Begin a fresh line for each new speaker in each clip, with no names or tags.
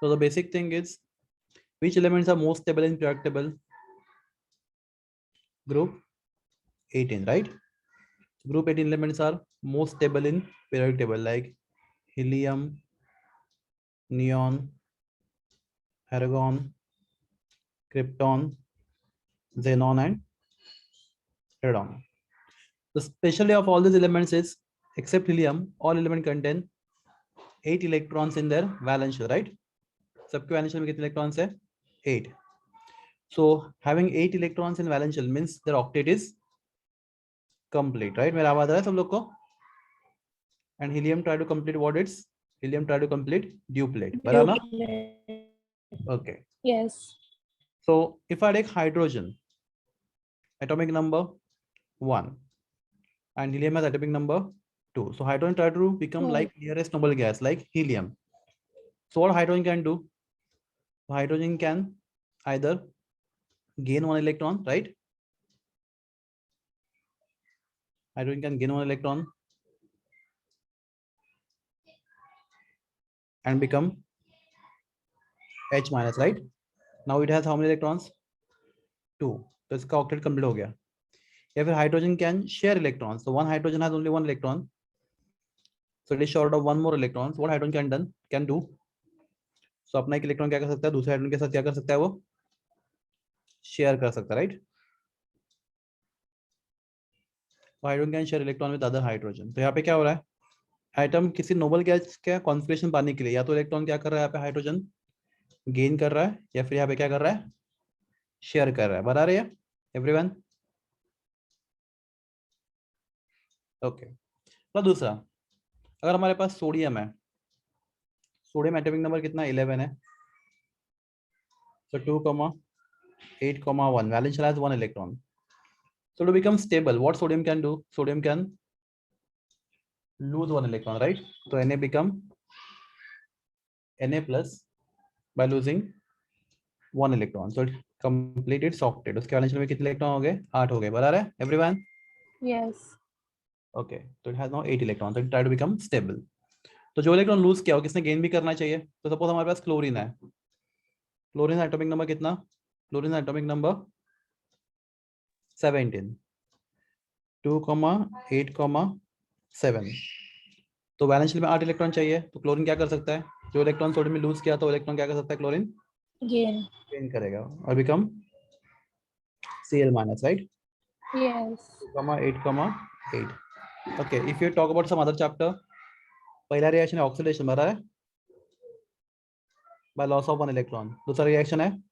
So the basic thing is, which elements are most stable in periodic table? Group 18, right? Group 18 elements are most stable in periodic table, like helium, neon, argon, krypton, xenon, and radon. The specialty of all these elements is, except helium, all elements contain 8 electrons in their valence shell, right? सबके valence shell में कितने electrons है? 8. So having 8 electrons in valence shell means their octet is complete, right? मेरा आवाज आ रहा है सब लोग को? And helium try to complete what it's? Helium try to complete duplet. बराबर ना? Okay.
Yes.
So if I take hydrogen, atomic number 1, and helium has atomic number 2. So hydrogen try to become like nearest noble gas, like helium. So what hydrogen can do? Hydrogen can either gain 1 electron, right? Hydrogen can gain 1 electron and become H minus, right? Now it has how many electrons? 2. तो इसका octet complete हो गया. या फिर hydrogen can share electrons. So one hydrogen has only 1 electron. So it is short of 1 more electrons. What hydrogen can do? So अपना एक electron क्या कर सकता है? दूसरे हाइड्रोजन के साथ क्या कर सकता है? वो शेयर कर सकता है, right? Hydrogen can share electron with other hydrogen. तो यहाँ पे क्या हो रहा है? एटम किसी नोबल गैस का कॉन्फिगरेशन पाने के लिए या तो इलेक्ट्रॉन क्या कर रहा है? यहाँ पे हाइड्रोजन गेन कर रहा है, या फिर यहाँ पे क्या कर रहा है? शेयर कर रहा है. बता रहे हैं एवरीवन? ओके. तो दूसरा, अगर हमारे पास सोडियम है, सोडियम एटॉमिक नंबर कितना? 11 है. So 2,8,1 valence shell has 1 electron. So to become stable, what sodium can do? Sodium can lose 1 electron, right? So Na become Na plus by losing 1 electron. So it complete its octet. उसके valence shell में कितने electron हो गए? 8 हो गए. बता रहे हैं everyone?
Yes.
Okay. So it has now 8 electrons. So it try to become stable. तो जो इलेक्ट्रॉन लूज किया हो, किसने गेन भी करना चाहिए. तो सपोज हमारे पास क्लोरीन है. क्लोरीन एटॉमिक नंबर कितना? Chlorine atomic number 17. 2,8,7. तो वैलेंस शेल में 8 इलेक्ट्रॉन चाहिए. तो क्लोरीन क्या कर सकता है? जो इलेक्ट्रॉन सोडियम में लूज किया तो इलेक्ट्रॉन क्या कर सकता है? क्लोरीन गेन करेगा और become Cl minus, right?
Yes.
2,8,8. Okay, if you talk about some other chapter, पहला रिएक्शन है ऑक्सीडेशन, बता है by loss of 1 electron. दूसरा रिएक्शन है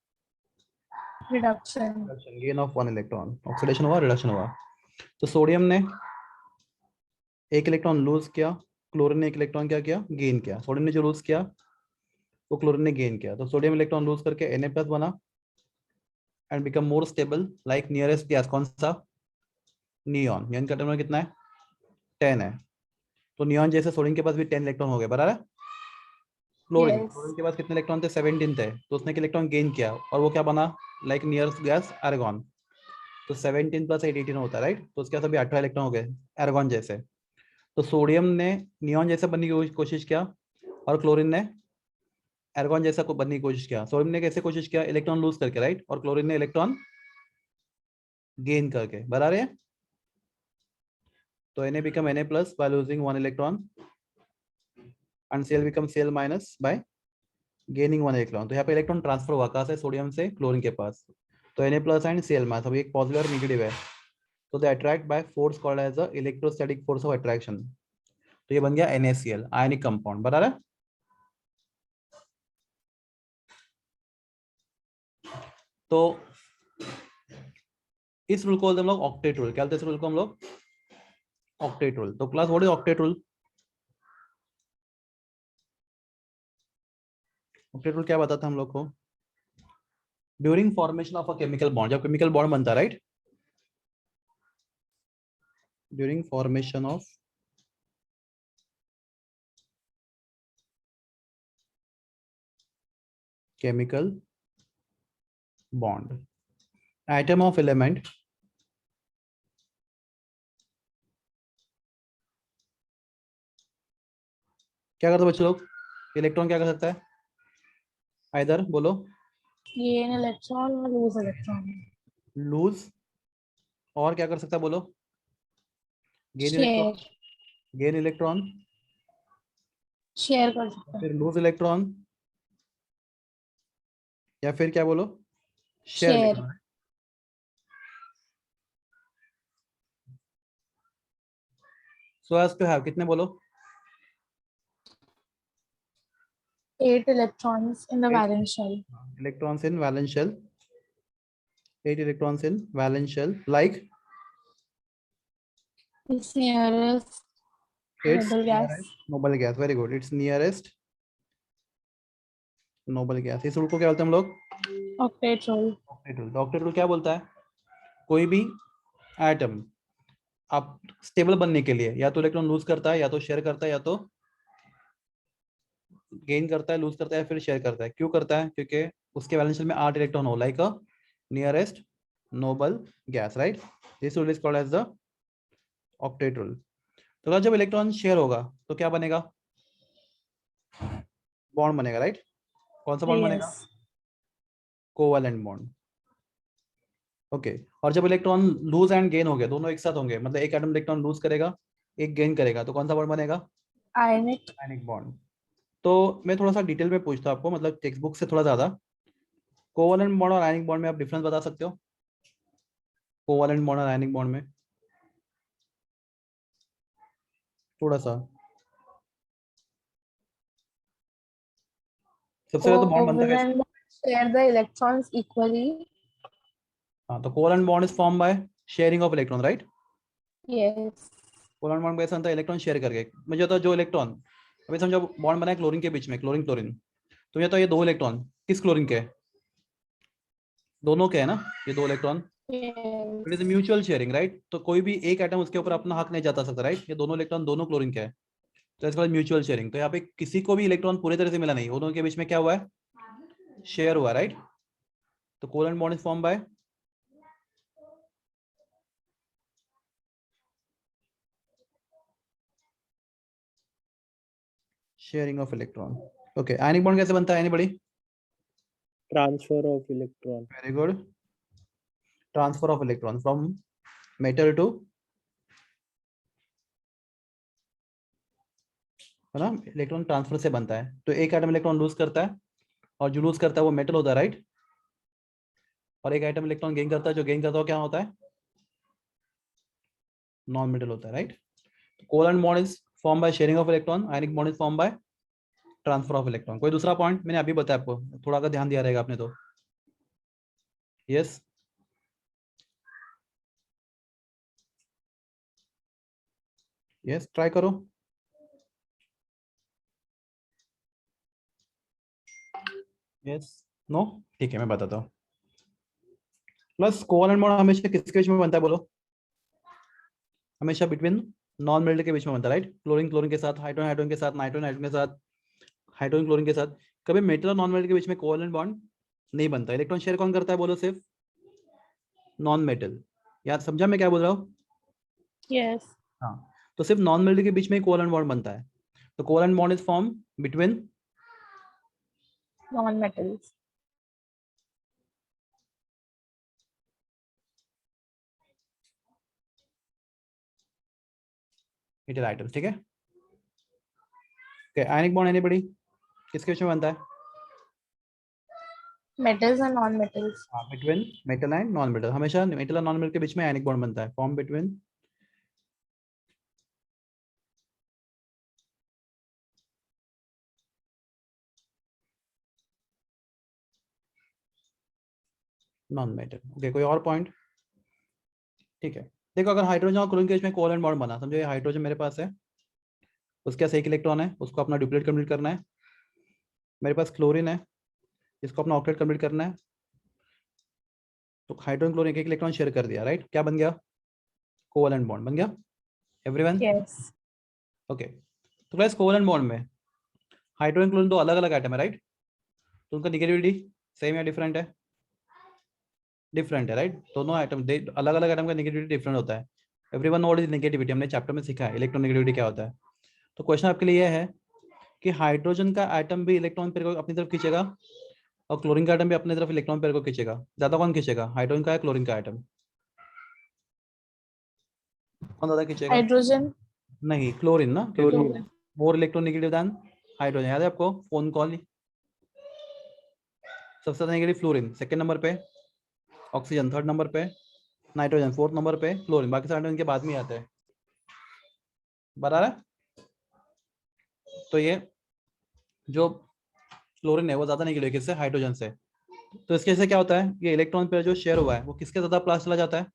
Reduction.
Gain of 1 electron. Oxidation हुआ, रिडक्शन हुआ. तो सोडियम ने 1 इलेक्ट्रॉन लूज किया, क्लोरीन ने 1 इलेक्ट्रॉन क्या किया? गेन किया. सोडियम ने जो लूज किया वो क्लोरीन ने गेन किया. तो सोडियम इलेक्ट्रॉन लूज करके Na प्लस बना and become more stable like nearest gas. कौन सा? नियॉन. नियॉन का टेम्परेचर कितना है? 10 है. तो नियॉन जैसे सोडियम के पास भी 10 इलेक्ट्रॉन हो गए. बराबर है? क्लोरीन के पास कितने इलेक्ट्रॉन थे? 17 थे. तो उसने इलेक्ट्रॉन गेन किया और वो क्या बना? Like nearest gas argon. तो 17 प्लस 8 18 होता है, राइट? तो उसके पास अभी 18 इलेक्ट्रॉन हो गए आर्गन जैसे. तो सोडियम ने नियॉन जैसा बनने की कोशिश किया और क्लोरीन ने आर्गन जैसा बनने की कोशिश किया. सोडियम ने कैसे कोशिश किया? इलेक्ट्रॉन लूज करके, राइट? और क्लोरीन ने इलेक्ट्रॉन गेन करके. बराबर है? तो Na become Na plus by losing 1 electron and Cl become Cl minus by gaining 1 electron. तो यहाँ पे इलेक्ट्रॉन ट्रांसफर हुआ कहाँ से? सोडियम से क्लोरीन के पास. तो Na plus and Cl minus अभी एक पॉजिटिव और नेगेटिव है. तो they attract by force called as the electrostatic force of attraction. तो ये बन गया NaCl आयनिक कंपाउंड. बता रहा है? तो इस रूल को बोलते हैं हम लोग ऑक्टेट रूल. क्या बोलते हैं इस रूल को हम लोग? Octet rule. तो class what is octet rule? Octet rule क्या बताता है हम लोग को? During formation of a chemical bond, जब केमिकल बॉन्ड बनता है, right? During formation of chemical bond, atom of element क्या करता है बच्चे लोग? इलेक्ट्रॉन क्या कर सकता है? आइदर बोलो,
gain electron or lose electron.
Lose, और क्या कर सकता है बोलो, gain
Share.
Electron, gain electron,
Share कर सकता है.
फिर लूज इलेक्ट्रॉन, या फिर क्या बोलो, share
Share.
Electron. So as to have कितने बोलो,
8 electrons in the
8
valence shell.
electrons in valence shell, 8 electrons in valence shell, like
It's nearest
its
noble gas.
nearest noble gas, very good, its nearest noble gas। इस rule को क्या बोलते हैं हम लोग,
Octet rule.
Octet rule. Octet rule क्या बोलता है, कोई भी एटम आप स्टेबल बनने के लिए या तो इलेक्ट्रॉन लूज करता है, या तो शेयर करता है, या तो गेन करता है, लूज करता है, फिर शेयर करता है। क्यों करता है, क्योंकि उसके वैलेंस शेल में 8 इलेक्ट्रॉन हो, like a nearest noble gas, right. This rule is called as the octet rule. तो जब इलेक्ट्रॉन शेयर होगा तो क्या बनेगा, बॉन्ड बनेगा, राइट। कौन सा बॉन्ड बनेगा,
Yes.
Covalent bond. ओके, और जब इलेक्ट्रॉन लूज एंड गेन हो गया, दोनों एक साथ होंगे, मतलब एक एटम इलेक्ट्रॉन लूज करेगा, एक गेन करेगा, तो कौन सा बॉन्ड बनेगा,
Ionic.
Ionic bond. तो मैं थोड़ा सा डिटेल में पूछता हूं आपको, मतलब टेक्स्ट बुक से थोड़ा ज्यादा, कोवैलेंट बॉन्ड और आयनिक बॉन्ड में आप डिफरेंस बता सकते हो, कोवैलेंट बॉन्ड और आयनिक बॉन्ड में थोड़ा सा। सबसे पहले तो बॉन्ड बनता कैसे,
Covalent bonds share the electrons equally.
हाँ, तो covalent bond is form by sharing of electron, right.
Yes.
Covalent bond कैसा होता है, इलेक्ट्रॉन शेयर करके। मुझे तो जो इलेक्ट्रॉन, अभी समझो बॉन्ड बना है क्लोरीन के बीच में, क्लोरीन क्लोरीन, तो ये तो ये दो इलेक्ट्रॉन किस क्लोरीन के हैं? दोनों के है ना, ये दो electron. It is
Yes.
Mutual sharing, right. तो कोई भी एक एटम उसके ऊपर अपना हक नहीं जता सकता, राइट। ये दोनों इलेक्ट्रॉन दोनों क्लोरीन के हैं, तो इसका म्यूचुअल शेयरिंग। तो यहाँ पे किसी को भी इलेक्ट्रॉन पूरी तरह से मिला नहीं, दोनों के बीच में क्या हुआ है, शेयर हुआ, राइट। तो covalent bond is form by sharing of electron. Okay, ionic bond कैसे बनता है, anybody?
Transfer of electron.
Very good, transfer of electron from metal to, है ना, इलेक्ट्रॉन ट्रांसफर से बनता है। तो एक एटम इलेक्ट्रॉन लूज करता है, और जो लूज करता है वो मेटल होता है, राइट। और एक एटम इलेक्ट्रॉन गेन करता है, जो गेन करता है वो क्या होता है, नॉन मेटल होता है, right. Covalent bond is form by sharing of electron, ionic bond is form by transfer of electron. कोई दूसरा पॉइंट, मैंने अभी बताया आपको, थोड़ा अगर ध्यान दिया रहेगा आपने तो। यस, यस, ट्राई करो। यस, नो, ठीक है, मैं बताता हूँ। प्लस कोवैलेंट बॉन्ड हमेशा किसके बीच में बनता है बोलो, हमेशा बिटवीन नॉन मेटल के बीच में बनता है, राइट। क्लोरीन क्लोरीन के साथ, हाइड्रोजन हाइड्रोजन के साथ, नाइट्रोजन नाइट्रोजन के साथ, हाइड्रोजन क्लोरीन के साथ। कभी मेटल और नॉन मेटल के बीच में कोवैलेंट बॉन्ड नहीं बनता। इलेक्ट्रॉन शेयर कौन करता है बोलो, सिर्फ नॉन मेटल। याद समझा मैं क्या बोल रहा हूँ?
Yes.
हाँ, तो सिर्फ नॉन मेटल के बीच में कोवैलेंट बॉन्ड बनता है। तो covalent bond is form between,
Non-metals.
Metal items, ठीक है। ओके, आयनिक बॉन्ड एनीबॉडी किसके बीच में बनता है?
Metals and non-metals.
हाँ, between metal and non metal. हमेशा मेटल और नॉन मेटल के बीच में आयनिक बॉन्ड बनता है, form between non metal. Okay, कोई और पॉइंट? ठीक है, देखो, अगर हाइड्रोजन और क्लोरीन के बीच में कोवैलेंट बॉन्ड बना, समझो ये हाइड्रोजन मेरे पास है, उसके पास एक इलेक्ट्रॉन है, उसको अपना डुप्लीकेट कंप्लीट करना है। मेरे पास क्लोरीन है, इसको अपना ऑक्टेट कंप्लीट करना है। तो हाइड्रोजन क्लोरीन एक इलेक्ट्रॉन शेयर कर दिया, राइट। क्या बन गया, कोवैलेंट बॉन्ड बन गया, एवरीवन।
Yes.
ओके, तो गाइस कोवैलेंट बॉन्ड में हाइड्रोजन क्लोरीन दो अलग अलग आइटम है, राइट। तो उनका नेगेटिविटी सेम या डिफरेंट है? डिफरेंट है, राइट। दोनों आइटम अलग अलग आइटम का नेगेटिविटी डिफरेंट होता है। Everyone know what is negativity, हमने चैप्टर में सीखा है इलेक्ट्रोनेगेटिविटी क्या होता है। तो क्वेश्चन आपके लिए यह है कि हाइड्रोजन का आइटम भी इलेक्ट्रॉन पर अपनी तरफ खींचेगा, और क्लोरीन का एटम भी अपने तरफ इलेक्ट्रॉन पेयर को खींचेगा। ज्यादा कौन खींचेगा, हाइड्रोजन का है क्लोरीन का एटम? कौन ज्यादा खींचेगा?
Hydrogen.
नहीं, क्लोरीन ना, क्योंकि
chlorine.
More electronegative than hydrogen. याद है आपको फोन कॉल? सबसे ज्यादा नेगेटिव फ्लोरीन, सेकंड नंबर पे ऑक्सीजन, थर्ड नंबर पे नाइट्रोजन, फोर्थ नंबर पे क्लोरीन, बाकी सारे इनके बाद में ही आते हैं। बता रहा है? तो ये जो क्लोरीन है वो ज्यादा नेगेटिव किससे, हाइड्रोजन से। तो इसके से क्या होता है, ये इलेक्ट्रॉन पेयर जो शेयर हुआ है वो किसके ज्यादा पास चला जाता है,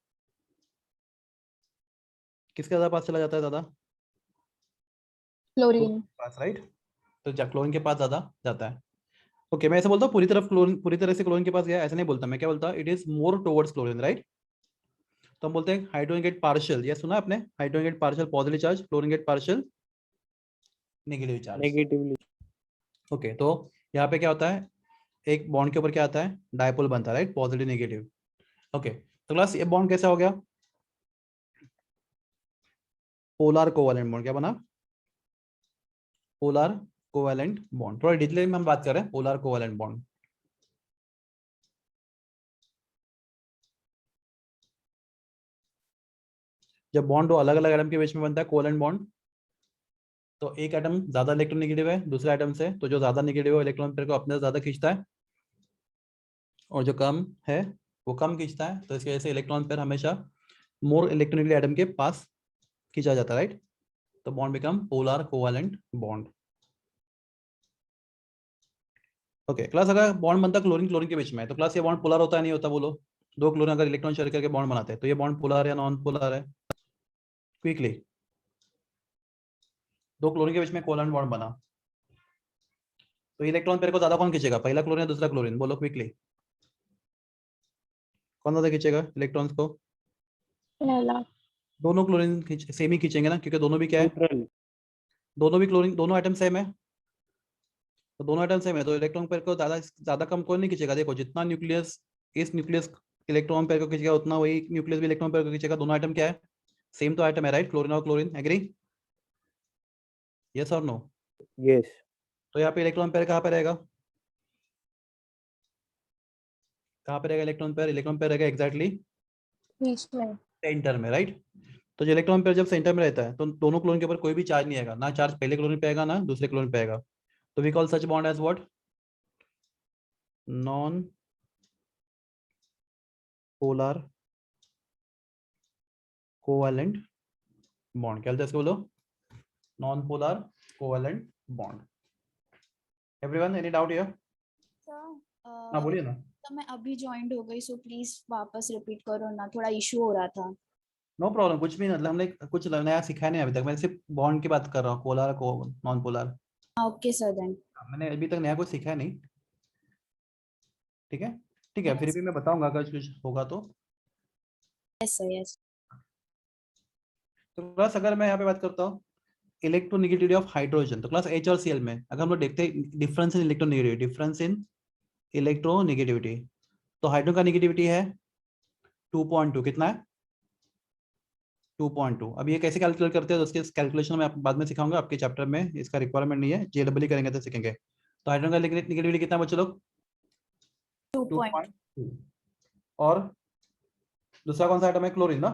किसके ज्यादा पास चला जाता है, ज्यादा
Chlorine.
पास, राइट। तो क्लोरीन के पास ज्यादा जाता है। ओके, मैं ऐसे बोलता हूँ पूरी तरफ क्लोरीन, पूरी तरह से क्लोरीन के पास गया, ऐसा नहीं बोलता मैं, क्या बोलता हूँ, it is more towards chlorine, right. तो हम बोलते हैं हाइड्रोजन गेट पार्शियल, ये सुना आपने, hydrogen get partial positive charge, chlorine get partial negative charge.
Negatively.
Okay, तो यहाँ पे क्या होता है, एक बॉन्ड के ऊपर क्या आता है, डायपोल बनता है, राइट, पॉजिटिव नेगेटिव। ओके, तो क्लास ये बॉन्ड कैसा हो गया, पोलर कोवैलेंट बॉन्ड। क्या बना, पोलर कोवैलेंट बॉन्ड। थोड़ा डिटेल में हम बात कर रहे हैं पोलर कोवैलेंट बॉन्ड। जब बॉन्ड दो अलग अलग एटम के बीच में बनता है कोवैलेंट बॉन्ड, तो एक एटम ज्यादा इलेक्ट्रोनेगेटिव है दूसरे एटम से, तो जो ज्यादा नेगेटिव है इलेक्ट्रॉन पेयर को अपने से ज्यादा खींचता है, और जो कम है वो कम खींचता है। तो इसकी वजह से इलेक्ट्रॉन पेयर हमेशा मोर इलेक्ट्रोनेगेटिव एटम के पास खींचा जाता है, राइट। तो bond become polar covalent bond. Okay class, अगर बॉन्ड बनता क्लोरीन क्लोरीन के बीच में, तो क्लास ये बॉन्ड पोलर होता है नहीं होता, बोलो। दो क्लोरीन अगर इलेक्ट्रॉन शेयर करके बॉन्ड बनाते हैं तो ये बॉन्ड पोलर या नॉन पोलर है, क्विकली। दो क्लोरीन के बीच में कोवैलेंट बॉन्ड बना, तो इलेक्ट्रॉन पेयर को ज्यादा कौन खींचेगा, पहला क्लोरीन या दूसरा क्लोरीन, बोलो क्विकली। कौन ज्यादा खींचेगा इलेक्ट्रॉन्स को?
पहला.
दोनों क्लोरीन सेम ही खींचेंगे ना, क्योंकि दोनों भी क्या है,
न्यूट्रल।
दोनों भी क्लोरीन, दोनों आइटम सेम है। तो दोनों आइटम सेम है तो इलेक्ट्रॉन पेयर को ज्यादा ज्यादा कम कौन नहीं खींचेगा। देखो जितना न्यूक्लियस, इस न्यूक्लियस इलेक्ट्रॉन पेयर को खींचेगा उतना वही न्यूक्लियस भी इलेक्ट्रॉन पेयर को खींचेगा। दोनों आइटम क्या है, सेम तो आइटम है, राइट, क्लोरीन और क्लोरीन, एग्री, यस और नो।
यस।
तो यहाँ पे इलेक्ट्रॉन पेयर कहाँ पे रहेगा, कहाँ पे रहेगा इलेक्ट्रॉन पेयर, इलेक्ट्रॉन पेयर रहेगा एग्जैक्टली
बीच में.
सेंटर में, राइट। तो जो इलेक्ट्रॉन पेयर जब सेंटर में रहता है तो दोनों क्लोरीन के ऊपर कोई भी चार्ज नहीं आएगा, ना चार्ज पहले क्लोरीन पे आएगा ना दूसरे क्लोरीन पे आएगा। तो we call such bond as what, non polar covalent bond. क्या बोलते हैं इसको, बोलो, non polar covalent bond. Everyone any doubt here? हाँ बोलिए ना।
तो मैं अभी ज्वाइंट हो गई, सो प्लीज वापस रिपीट करो ना, थोड़ा इशू हो रहा था।
नो प्रॉब्लम, कुछ भी मतलब हमने कुछ नया सिखाया नहीं अभी तक, मैं सिर्फ बॉन्ड की बात कर रहा हूँ, पोलर को non polar.
Okay sir then.
मैंने अभी तक नया कुछ सिखाया नहीं, ठीक है, ठीक है, फिर भी मैं बताऊंगा अगर कुछ होगा तो।
Yes sir yes.
तो क्लास अगर मैं यहाँ पे बात करता हूँ इलेक्ट्रोनेगेटिविटी ऑफ हाइड्रोजन, तो क्लास H और Cl में अगर हम लोग देखते हैं difference in electronegativity, difference in electronegativity, तो हाइड्रोजन का नेगेटिविटी है 2.2, कितना है 2.2। अब ये कैसे कैलकुलेट करते हैं तो उसके कैलकुलेशन में बाद में सिखाऊंगा, आपके चैप्टर में इसका रिक्वायरमेंट नहीं है, JEE करेंगे तो सीखेंगे। तो हाइड्रोजन का नेगेटिविटी कितना बच्चे लोग, 2.2। और दूसरा कौन सा आइटम है, क्लोरीन ना,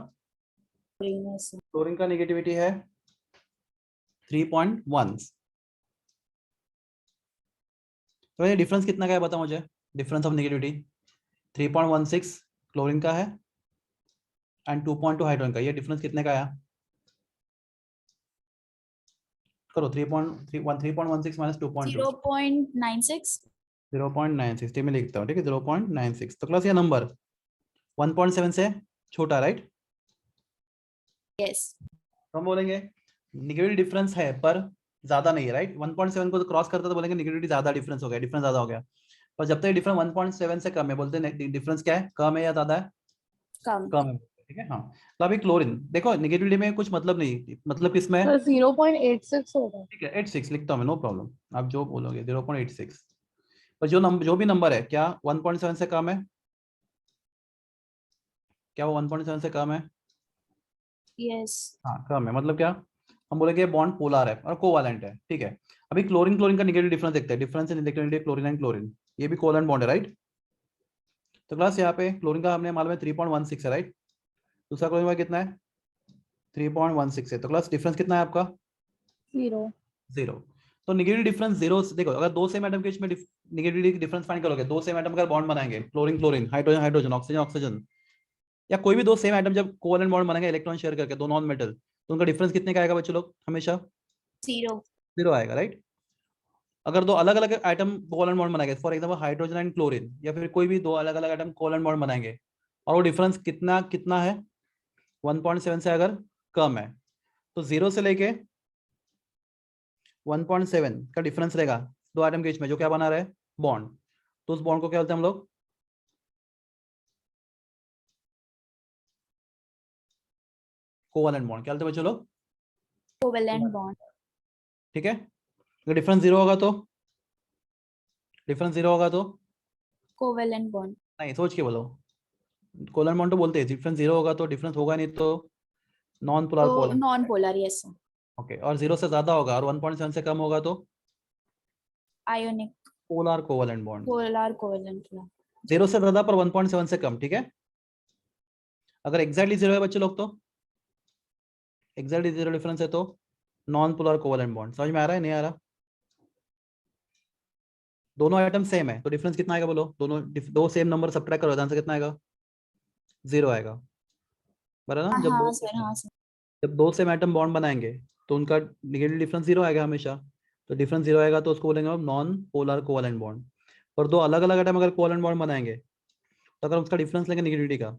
क्लोरीन का नेगेटिविटी है 3.1। तो ये डिफरेंस कितना का है बताओ मुझे, डिफरेंस ऑफ नेगेटिविटी 3.16 क्लोरीन का है एंड 2.2 हाइड्रोजन का, ये डिफरेंस कितने का आया, करो 3.16 माइनस 2.2,
0.96।
0.96 में लिखता हूँ, ठीक है 0.96। तो क्लास ये नंबर 1.7 से छोटा, राइट।
यस।
तो हम बोलेंगे नेगेटिव डिफरेंस है पर ज्यादा नहीं है, राइट। 1.7 को तो क्रॉस करता तो बोलेंगे नेगेटिविटी ज्यादा डिफरेंस हो गया, डिफरेंस ज्यादा हो गया। पर जब तक डिफरेंस 1.7 से कम है बोलते हैं डिफरेंस क्या है, कम है या ज्यादा है,
कम।
कम है, ठीक है। हाँ, तो अभी क्लोरीन देखो नेगेटिविटी में कुछ मतलब नहीं, मतलब किसमें है,
तो 0.86 होगा.
ठीक है 86 लिखता हूँ मैं, नो प्रॉब्लम, आप जो बोलोगे 0.86। पर जो भी नंबर है क्या 1.7 से कम है, क्या वो 1.7 से कम है,
यस।
हाँ कम है, मतलब क्या, हम बोलेंगे बॉन्ड पोलर है और कोवैलेंट है, ठीक है। अभी क्लोरीन क्लोरीन का नेगेटिव डिफरेंस देखते हैं, difference in electronegative chlorine and chlorine, ये भी कोवैलेंट बॉन्ड है, राइट। तो क्लास यहाँ पे क्लोरीन का हमने मालूम है 3.16 है, राइट। दूसरा क्लोरीन का कितना है 3.16 है। तो क्लास डिफरेंस कितना है आपका
0.
0। तो निगेटिव डिफरेंस 0 से देखो, अगर दो सेम एटम के बीच में निगेटिव डिफरेंस फाइंड करोगे, दो सेम एटम अगर बॉन्ड बनाएंगे, chlorine chlorine, hydrogen hydrogen, oxygen oxygen, या कोई भी दो सेम एटम जब कोवैलेंट बॉन्ड बनाएंगे इलेक्ट्रॉन शेयर करके, दो नॉन मेटल, तो उनका डिफरेंस कितने का आएगा बच्चों लोग, हमेशा
0.
0 आएगा, राइट। अगर दो अलग अलग आइटम कोवैलेंट बॉन्ड बनाएंगे, for example hydrogen and chlorine, या फिर कोई भी दो अलग अलग आइटम कोवैलेंट बॉन्ड बनाएंगे, और वो डिफरेंस कितना कितना है 1.7 से अगर कम है, तो 0 से लेके 1.7 का डिफरेंस रहेगा दो आइटम के बीच में, जो क्या बना रहा है बॉन्ड। तो उस बॉन्ड को क्या बोलते हैं हम लोग, कोवैलेंट बॉन्ड। क्या बोलते हैं बच्चों लोग,
कोवेलेंट बॉन्ड.
ठीक है। अगर डिफरेंस 0 होगा तो, डिफरेंस 0 होगा तो
कोवेलेंट बॉन्ड.
नहीं, सोच के बोलो, कोवैलेंट बॉन्ड तो बोलते हैं, डिफरेंस 0 होगा तो, डिफरेंस होगा नहीं तो नॉन पोलर
तो
covalent.
Non polar. Yes sir.
Okay, और 0 से ज्यादा होगा और 1.7 से कम होगा तो
ionic
polar covalent bond.
Polar covalent.
0 से ज्यादा पर 1.7 से कम, ठीक है। अगर एग्जैक्टली 0 है बच्चे लोग तो, एग्जैक्टली 0 डिफरेंस है तो नॉन पोलर कोवैलेंट बॉन्ड। समझ में आ रहा है नहीं आ रहा, दोनों आइटम सेम है तो डिफरेंस कितना आएगा बोलो, दोनों दो सेम नंबर सब्ट्रैक्ट करो, आंसर कितना आएगा 0 आएगा, बराबर ना।
हाँ सर. हाँ सर.
जब दो सेम एटम बॉन्ड बनाएंगे तो उनका निगेटिव डिफरेंस 0 आएगा हमेशा, तो डिफरेंस 0 आएगा तो उसको बोलेंगे हम नॉन पोलर कोवैलेंट बॉन्ड। और दो अलग अलग एटम अगर कोवैलेंट बॉन्ड बनाएंगे तो अगर उसका डिफरेंस लेंगे निगेटिविटी का,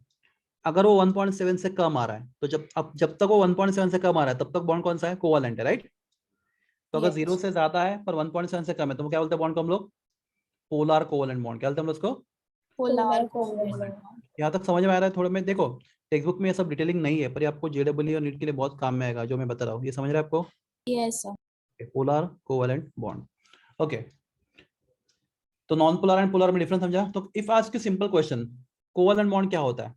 अगर वो 1.7 से कम आ रहा है तो जब तक वो 1.7 से कम आ रहा है तब तक बॉन्ड कौन सा है, कोवैलेंट है, राइट। तो अगर 0 से ज्यादा है पर 1.7 से कम है तो क्या बोलते हैं बॉन्ड को हम लोग, पोलर कोवैलेंट बॉन्ड। क्या बोलते हैं हम लोग उसको,
पोलर
कोवैलेंट
कोवेलेंट.
बॉन्ड.
यहाँ तक समझ में आ रहा है थोड़े में। देखो टेक्स्ट बुक में ये सब डिटेलिंग नहीं है, पर ये आपको जेडब्ल्यू और नीट के लिए बहुत काम में आएगा जो मैं बता रहा हूँ, ये समझ रहे हैं आपको।
Yes sir.
Polar covalent bond, okay. तो नॉन पोलर एंड पोलर में डिफरेंस समझा। तो if ask you simple question, covalent bond क्या होता है,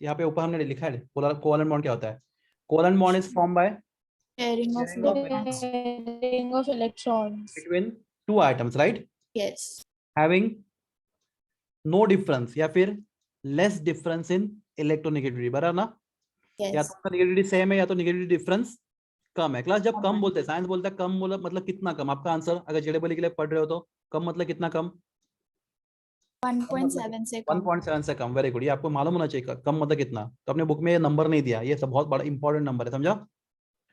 यहाँ पे ऊपर हमने लिखा है पोलर कोवैलेंट बॉन्ड क्या होता है। Covalent bond is form bye
Sharing of
sharing of
electrons.
Sharing of electrons.
between two atoms, right,
Yes.
having no difference या फिर less difference in electronegativity, बराबर ना। या
Yes.
तो उनका नेगेटिविटी सेम है या तो नेगेटिविटी डिफरेंस कम है। क्लास जब
कम
कम
है.
बोलते हैं, साइंस बोलता है कम, बोला मतलब कितना कम। आपका आंसर अगर जेडब्ल्यू के लिए पढ़ रहे हो तो कम मतलब कितना कम,
1.7 से कम.
1.7 से कम। वेरी गुड, ये आपको मालूम होना चाहिए कम मतलब कितना। तो अपने बुक में ये नंबर नहीं दिया, ये सब बहुत बड़ा इंपॉर्टेंट नंबर है, समझा।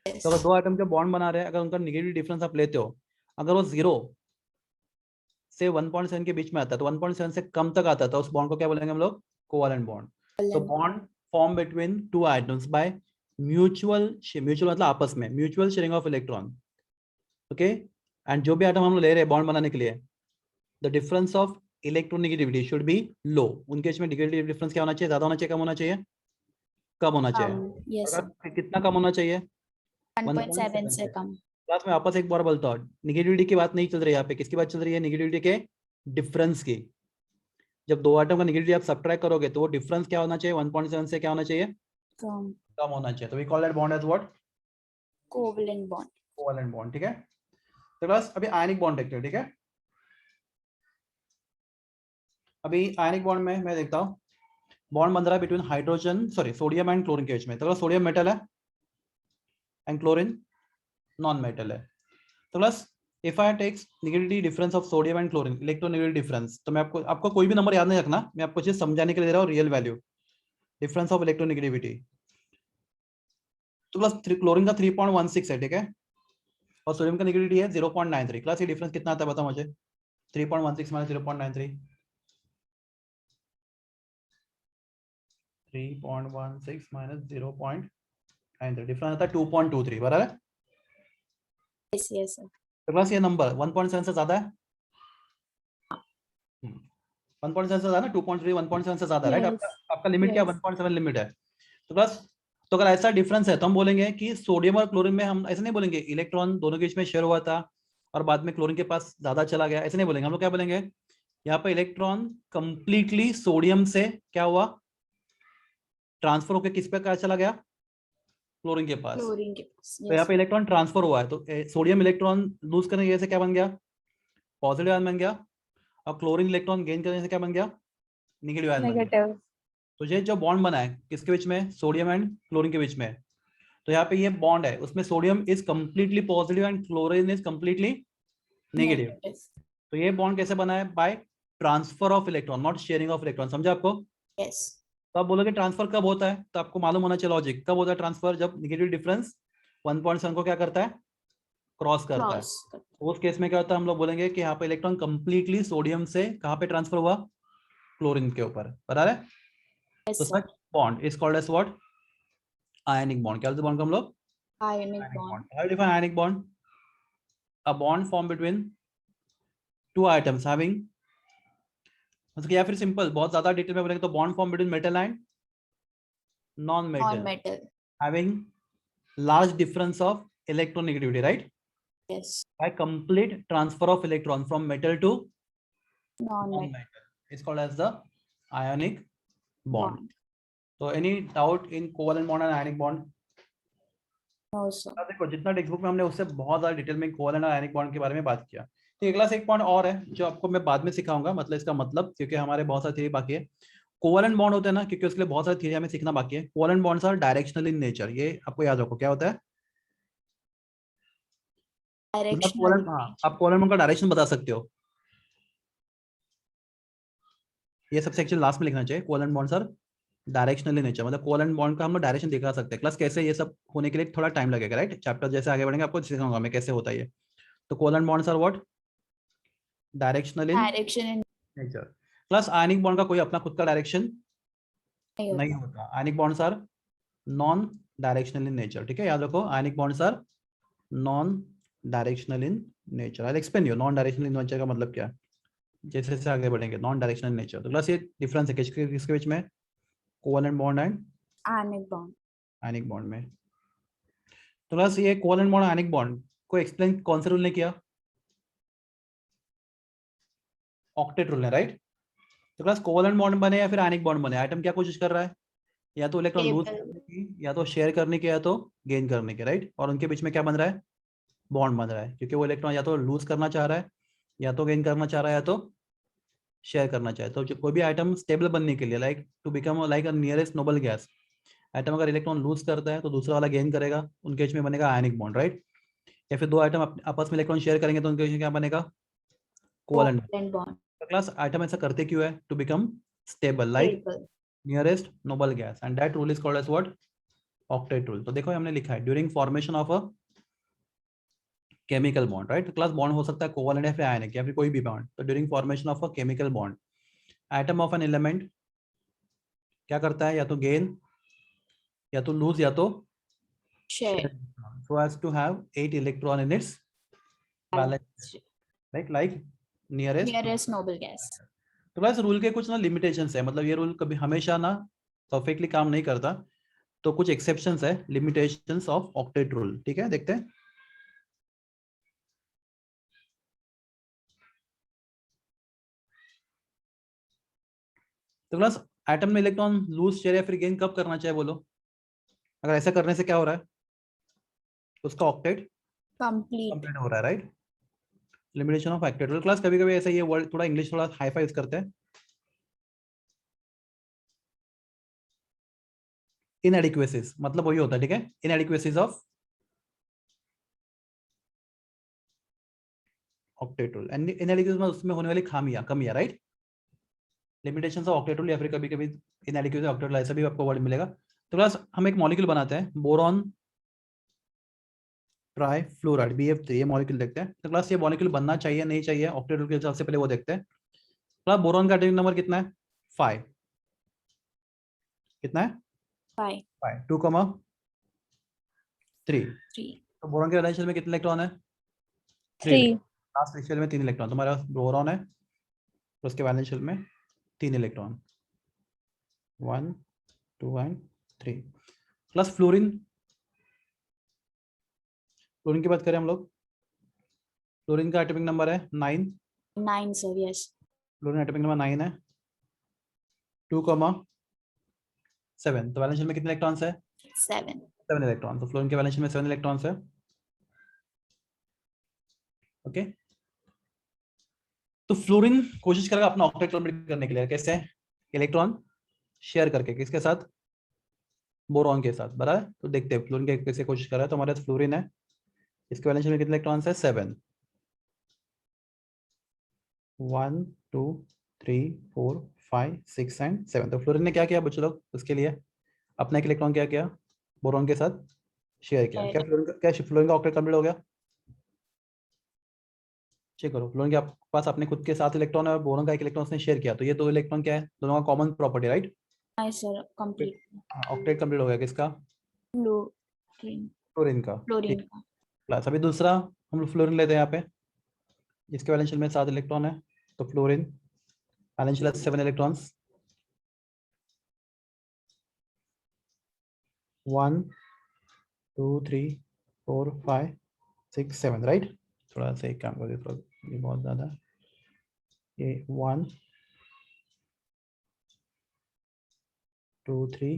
Yes.
तो अगर दो आइटम के बॉन्ड बना रहे हैं, अगर उनका नेगेटिव डिफरेंस आप लेते हो, अगर वो 0 से 1.7 के बीच में आता है तो 1.7 से कम तक आता है तो उस बॉन्ड को क्या बोलेंगे हम लोग, कोवैलेंट बॉन्ड। तो bond form between two items by mutual मतलब आपस में mutual sharing of electron, okay. And जो भी आइटम हम लोग ले रहे हैं बॉन्ड बनाने के लिए, the difference of electronegativity should be low. उनके बीच में नेगेटिव डिफरेंस क्या होना चाहिए, ज्यादा होना चाहिए कम होना चाहिए, कम होना चाहिए।
कम. Yes sir.
अगर कितना कम होना चाहिए,
1.7 से कम.
क्लास में वापस एक बार बोलता हूँ, निगेटिविटी की बात नहीं चल रही है यहाँ पे, किसकी बात चल रही है, निगेटिविटी के डिफरेंस की। जब दो आइटम का नेगेटिविटी आप सब्ट्रैक्ट करोगे तो वो डिफरेंस क्या होना चाहिए, 1.7 से क्या होना चाहिए,
कम.
कम होना चाहिए। तो we call that bond as what,
covalent bond.
Covalent bond, ठीक है। तो क्लास अभी आयनिक बॉन्ड देखते हैं, ठीक है। अभी आयनिक बॉन्ड में मैं देखता हूँ बॉन्ड बन रहा है between hydrogen sodium and chlorine के बीच में। तो सोडियम मेटल है एंड क्लोरीन नॉन मेटल है। तो plus if I takes negativity difference of sodium and chlorine, electronegative difference, तो मैं आपको कोई भी नंबर याद नहीं रखना, मैं आपको चीज समझाने के लिए दे रहा हूँ, real value difference of electronegativity. तो प्लस क्लोरीन का 3.16 है, ठीक है, और सोडियम का नेगेटिविटी है 0.93। क्लास ये डिफरेंस कितना आता है बता मुझे, 3.16 माइनस 0.93, 3.16 माइनस 0.93, डिफरेंस आता है 2.23, बराबर है।
Yes yes sir.
तो क्लास ये नंबर 1.7 से ज्यादा है, 1.7 से ज्यादा ना, 2.3 1.7 से ज्यादा, राइट।
Yes.
आपका लिमिट क्या,
Yes.
1.7 लिमिट है। तो बस, तो अगर ऐसा डिफरेंस है तो हम बोलेंगे कि सोडियम और क्लोरीन में, हम ऐसे नहीं बोलेंगे इलेक्ट्रॉन दोनों के बीच में शेयर हुआ था और बाद में क्लोरीन के पास ज्यादा चला गया, ऐसे नहीं बोलेंगे। हम लोग क्या बोलेंगे, यहाँ पे इलेक्ट्रॉन कंप्लीटली सोडियम से क्या हुआ, ट्रांसफर होकर किस पे क्या चला गया, क्लोरीन के पास।
क्लोरीन के पास.
तो यहाँ
Yes.
पे इलेक्ट्रॉन ट्रांसफर हुआ है तो सोडियम इलेक्ट्रॉन लूज करने की वजह से क्या बन गया, पॉजिटिव आयन बन गया। अब क्लोरीन इलेक्ट्रॉन गेन करने से क्या बन गया, नेगेटिव आयन बन गया।
Negative.
तो ये जो बॉन्ड बना है किसके बीच में, सोडियम एंड क्लोरीन के बीच में, तो यहाँ पे ये बॉन्ड है, उसमें sodium is completely positive and chlorine is completely negative.
Negative.
तो ये बॉन्ड कैसे बना है, by transfer of electron, not sharing of electron. समझा आपको?
Yes.
तो आप बोलोगे ट्रांसफर कब होता है, तो आपको मालूम होना चाहिए लॉजिक, कब होता है ट्रांसफर, जब नेगेटिव डिफरेंस 1.7 को क्या करता है, क्रॉस करता है।
Cross.
तो उस केस में क्या होता है, हम लोग बोलेंगे कि यहाँ पे इलेक्ट्रॉन कंप्लीटली सोडियम से कहाँ पे ट्रांसफर हुआ, क्लोरीन के ऊपर, बता रहे?
Yes,
तो
sir.
Such bond is called as what, ionic bond. क्या बोलते हैं बॉन्ड को हम लोग,
Ionic
ionic
bond.
Bond. How define ionic bond, a bond form between two items having, मतलब या फिर सिंपल बहुत ज्यादा डिटेल में बोलेंगे तो bond form between metal and non metal
Non-metal.
Having large difference of electronegativity, right,
Yes.
by complete transfer of electron from metal to
Non-metal
non-metal is called as the ionic bond.
bond.
So any doubt in covalent bond and ionic bond?
No, sir.
अब देखो जितना text book में हमने उससे बहुत ज्यादा detail में covalent और आयनिक बॉन्ड के बारे में बात किया। तो अगला से एक पॉइंट और है जो आपको मैं बाद में सिखाऊंगा, मतलब इसका मतलब, क्योंकि हमारे बहुत सारी थ्योरी बाकी है। कोवलेंट बॉन्ड होते हैं ना, क्योंकि उसके लिए बहुत सारी थ्योरी हमें सीखना बाकी है। Covalent bonds are directional in nature, ये आपको याद रखो क्या होता है, मतलब
Directional.
कोवलेंट, हाँ आप कोवलेंट बॉन्ड का डायरेक्शन बता सकते हो, ये सबसे एक्चुअली लास्ट में लिखना चाहिए। Covalent bonds are directional in nature, मतलब कोवलेंट बॉन्ड का हम लोग डायरेक्शन दिखा सकते हैं। प्लस कैसे ये सब होने के लिए थोड़ा टाइम लगेगा, राइट, चैप्टर जैसे आगे बढ़ेंगे आपको सिखाऊंगा मैं कैसे होता है ये। तो covalent bonds are what, directional in
Direction in
नेचर। प्लस आयनिक बॉन्ड का कोई अपना खुद का डायरेक्शन
नहीं
नहीं
होता.
होता। Ionic bonds are non directional in nature, ठीक है, याद रखो, ionic bonds are non directional in nature. I explain you non directional in nature का मतलब क्या है जैसे जैसे आगे बढ़ेंगे। नॉन डायरेक्शनल नेचर, तो प्लस ये डिफरेंस है किसके बीच में, covalent bond and
Ionic bond.
Ionic bond में। तो प्लस ये कोवलेंट बॉन्ड आयनिक बॉन्ड को एक्सप्लेन कौन से रूल ने किया, ऑक्टेट रूल ने, राइट। तो प्लस कोवलेंट बॉन्ड बने या फिर आयनिक बॉन्ड बने, आइटम क्या कोशिश कर रहा है, या तो इलेक्ट्रॉन लूज
Stable.
करने की, या तो शेयर करने की, या तो गेन करने की, राइट। और उनके बीच में क्या बन रहा है, बॉन्ड बन रहा है, क्योंकि वो इलेक्ट्रॉन या तो लूज करना चाह रहा है, या तो गेन करना चाह रहा है, या तो शेयर करना चाहे। तो कोई भी आइटम स्टेबल बनने के लिए, like to become like a nearest noble gas, item अगर इलेक्ट्रॉन लूज करता है तो दूसरा वाला गेन करेगा, उनके बीच में बनेगा आयनिक बॉन्ड, राइट। या फिर दो आइटम आपस में इलेक्ट्रॉन शेयर करेंगे तो उनके बीच में क्या बनेगा, covalent.
Covalent bond.
Class item ऐसा करते क्यों है, to become stable like
Stable.
Nearest noble gas, and that rule is called as what, octet rule. तो देखो हमने लिखा है during formation of a chemical bond, right. तो क्लास बॉन्ड हो सकता है कोवलेंट या फिर आयनिक या फिर कोई भी बॉन्ड। तो during formation of a chemical bond, atom of an element क्या करता है, या तो गेन, या तो लूज, या तो
Share.
so as to have 8 electron in its valence, right, like nearest.
Nearest noble gas.
तो बस रूल के कुछ ना लिमिटेशंस है, मतलब ये रूल कभी हमेशा ना परफेक्टली काम नहीं करता, तो कुछ एक्सेप्शंस है, लिमिटेशंस ऑफ ऑक्टेट रूल, ठीक है, देखते हैं। तो प्लस एटम में इलेक्ट्रॉन लूज, शेयर या फिर गेन कब करना चाहिए बोलो, अगर ऐसा करने से क्या हो रहा है, उसका ऑक्टेट
Complete.
कंप्लीट हो रहा है, right. Limitation of octet rule. Class कभी कभी ऐसा ये वर्ड थोड़ा इंग्लिश थोड़ा हाई फाई यूज करते हैं, इनएडिक्वेसीज, मतलब वही होता है, ठीक है, इनएडिक्वेसीज ऑफ ऑक्टेट रूल। एंड इनएडिक्वेसीज में उसमें होने वाली खामियां, कमियां, right. Limitations of octet rule या फिर कभी कभी इनएडिक्वेसी ऑक्टेट रूल, ऐसा भी आपको वर्ड मिलेगा। तो क्लास हम एक मॉलिक्यूल बनाते हैं, बोरॉन ट्राइफ्लोराइड BF3, ये मॉलिक्यूल देखते हैं। तो क्लास ये मॉलिक्यूल बनना चाहिए नहीं चाहिए ऑक्टेट रूल के हिसाब से, पहले वो देखते हैं। क्लास बोरॉन का एटॉमिक नंबर कितना है, 5, कितना है,
5.
5, 2, 3।
3.
तो बोरॉन के वैलेंस शेल में कितने इलेक्ट्रॉन है,
3.
लास्ट शेल में 3 इलेक्ट्रॉन। तो हमारे पास बोरॉन है, तो उसके वैलेंस शेल में 3 electron, 1, 2 and 3। Plus fluorine, fluorine की बात करें हम लोग, फ्लोरीन का एटॉमिक नंबर है 9,
9, sir. Yes.
Fluorine atomic number 9 है, 2, 7। तो वैलेंस शेल में कितने इलेक्ट्रॉन्स है,
7.
7 इलेक्ट्रॉन। तो फ्लोरीन के वैलेंस शेल में 7 इलेक्ट्रॉन्स है, ओके। तो फ्लोरीन कोशिश करेगा अपना ऑक्टेट कंप्लीट करने के लिए, कैसे? इलेक्ट्रॉन शेयर करके, किसके साथ? बोरॉन के साथ, बराबर। तो देखते हैं फ्लोरीन कैसे कोशिश कर रहा है। तो हमारे पास फ्लोरीन है, इसके वैलेंस में कितने इलेक्ट्रॉन्स है? 7। 1 2 3 4 5 6 एंड 7। तो फ्लोरीन ने क्या किया बच्चों लोग? उसके लिए अपना एक इलेक्ट्रॉन क्या किया? बोरॉन के साथ शेयर किया। क्या फ्लोरीन का ऑक्टेट कंप्लीट हो गया? चेक करो, फ्लोरीन के पास अपने खुद के 7 इलेक्ट्रॉन है और बोरॉन का एक इलेक्ट्रॉन उसने शेयर किया। तो ये 2 इलेक्ट्रॉन क्या है? दोनों का common property, right?
Nice sir, complete.
Octet complete हो गया किसका?
Fluorine.
फ्लोरीन का।
Fluorine
ठीक,
का.
प्लस अभी दूसरा हम लोग फ्लोरीन लेते हैं यहाँ पे, इसके वैलेंस में 7 इलेक्ट्रॉन है। तो फ्लोरीन वैलेंस 7 इलेक्ट्रॉन्स, 1 2 3 4 5 6 7, राइट? थोड़ा सा एक काम कर देता हूँ, ये बहुत ज्यादा, ये 1 2 3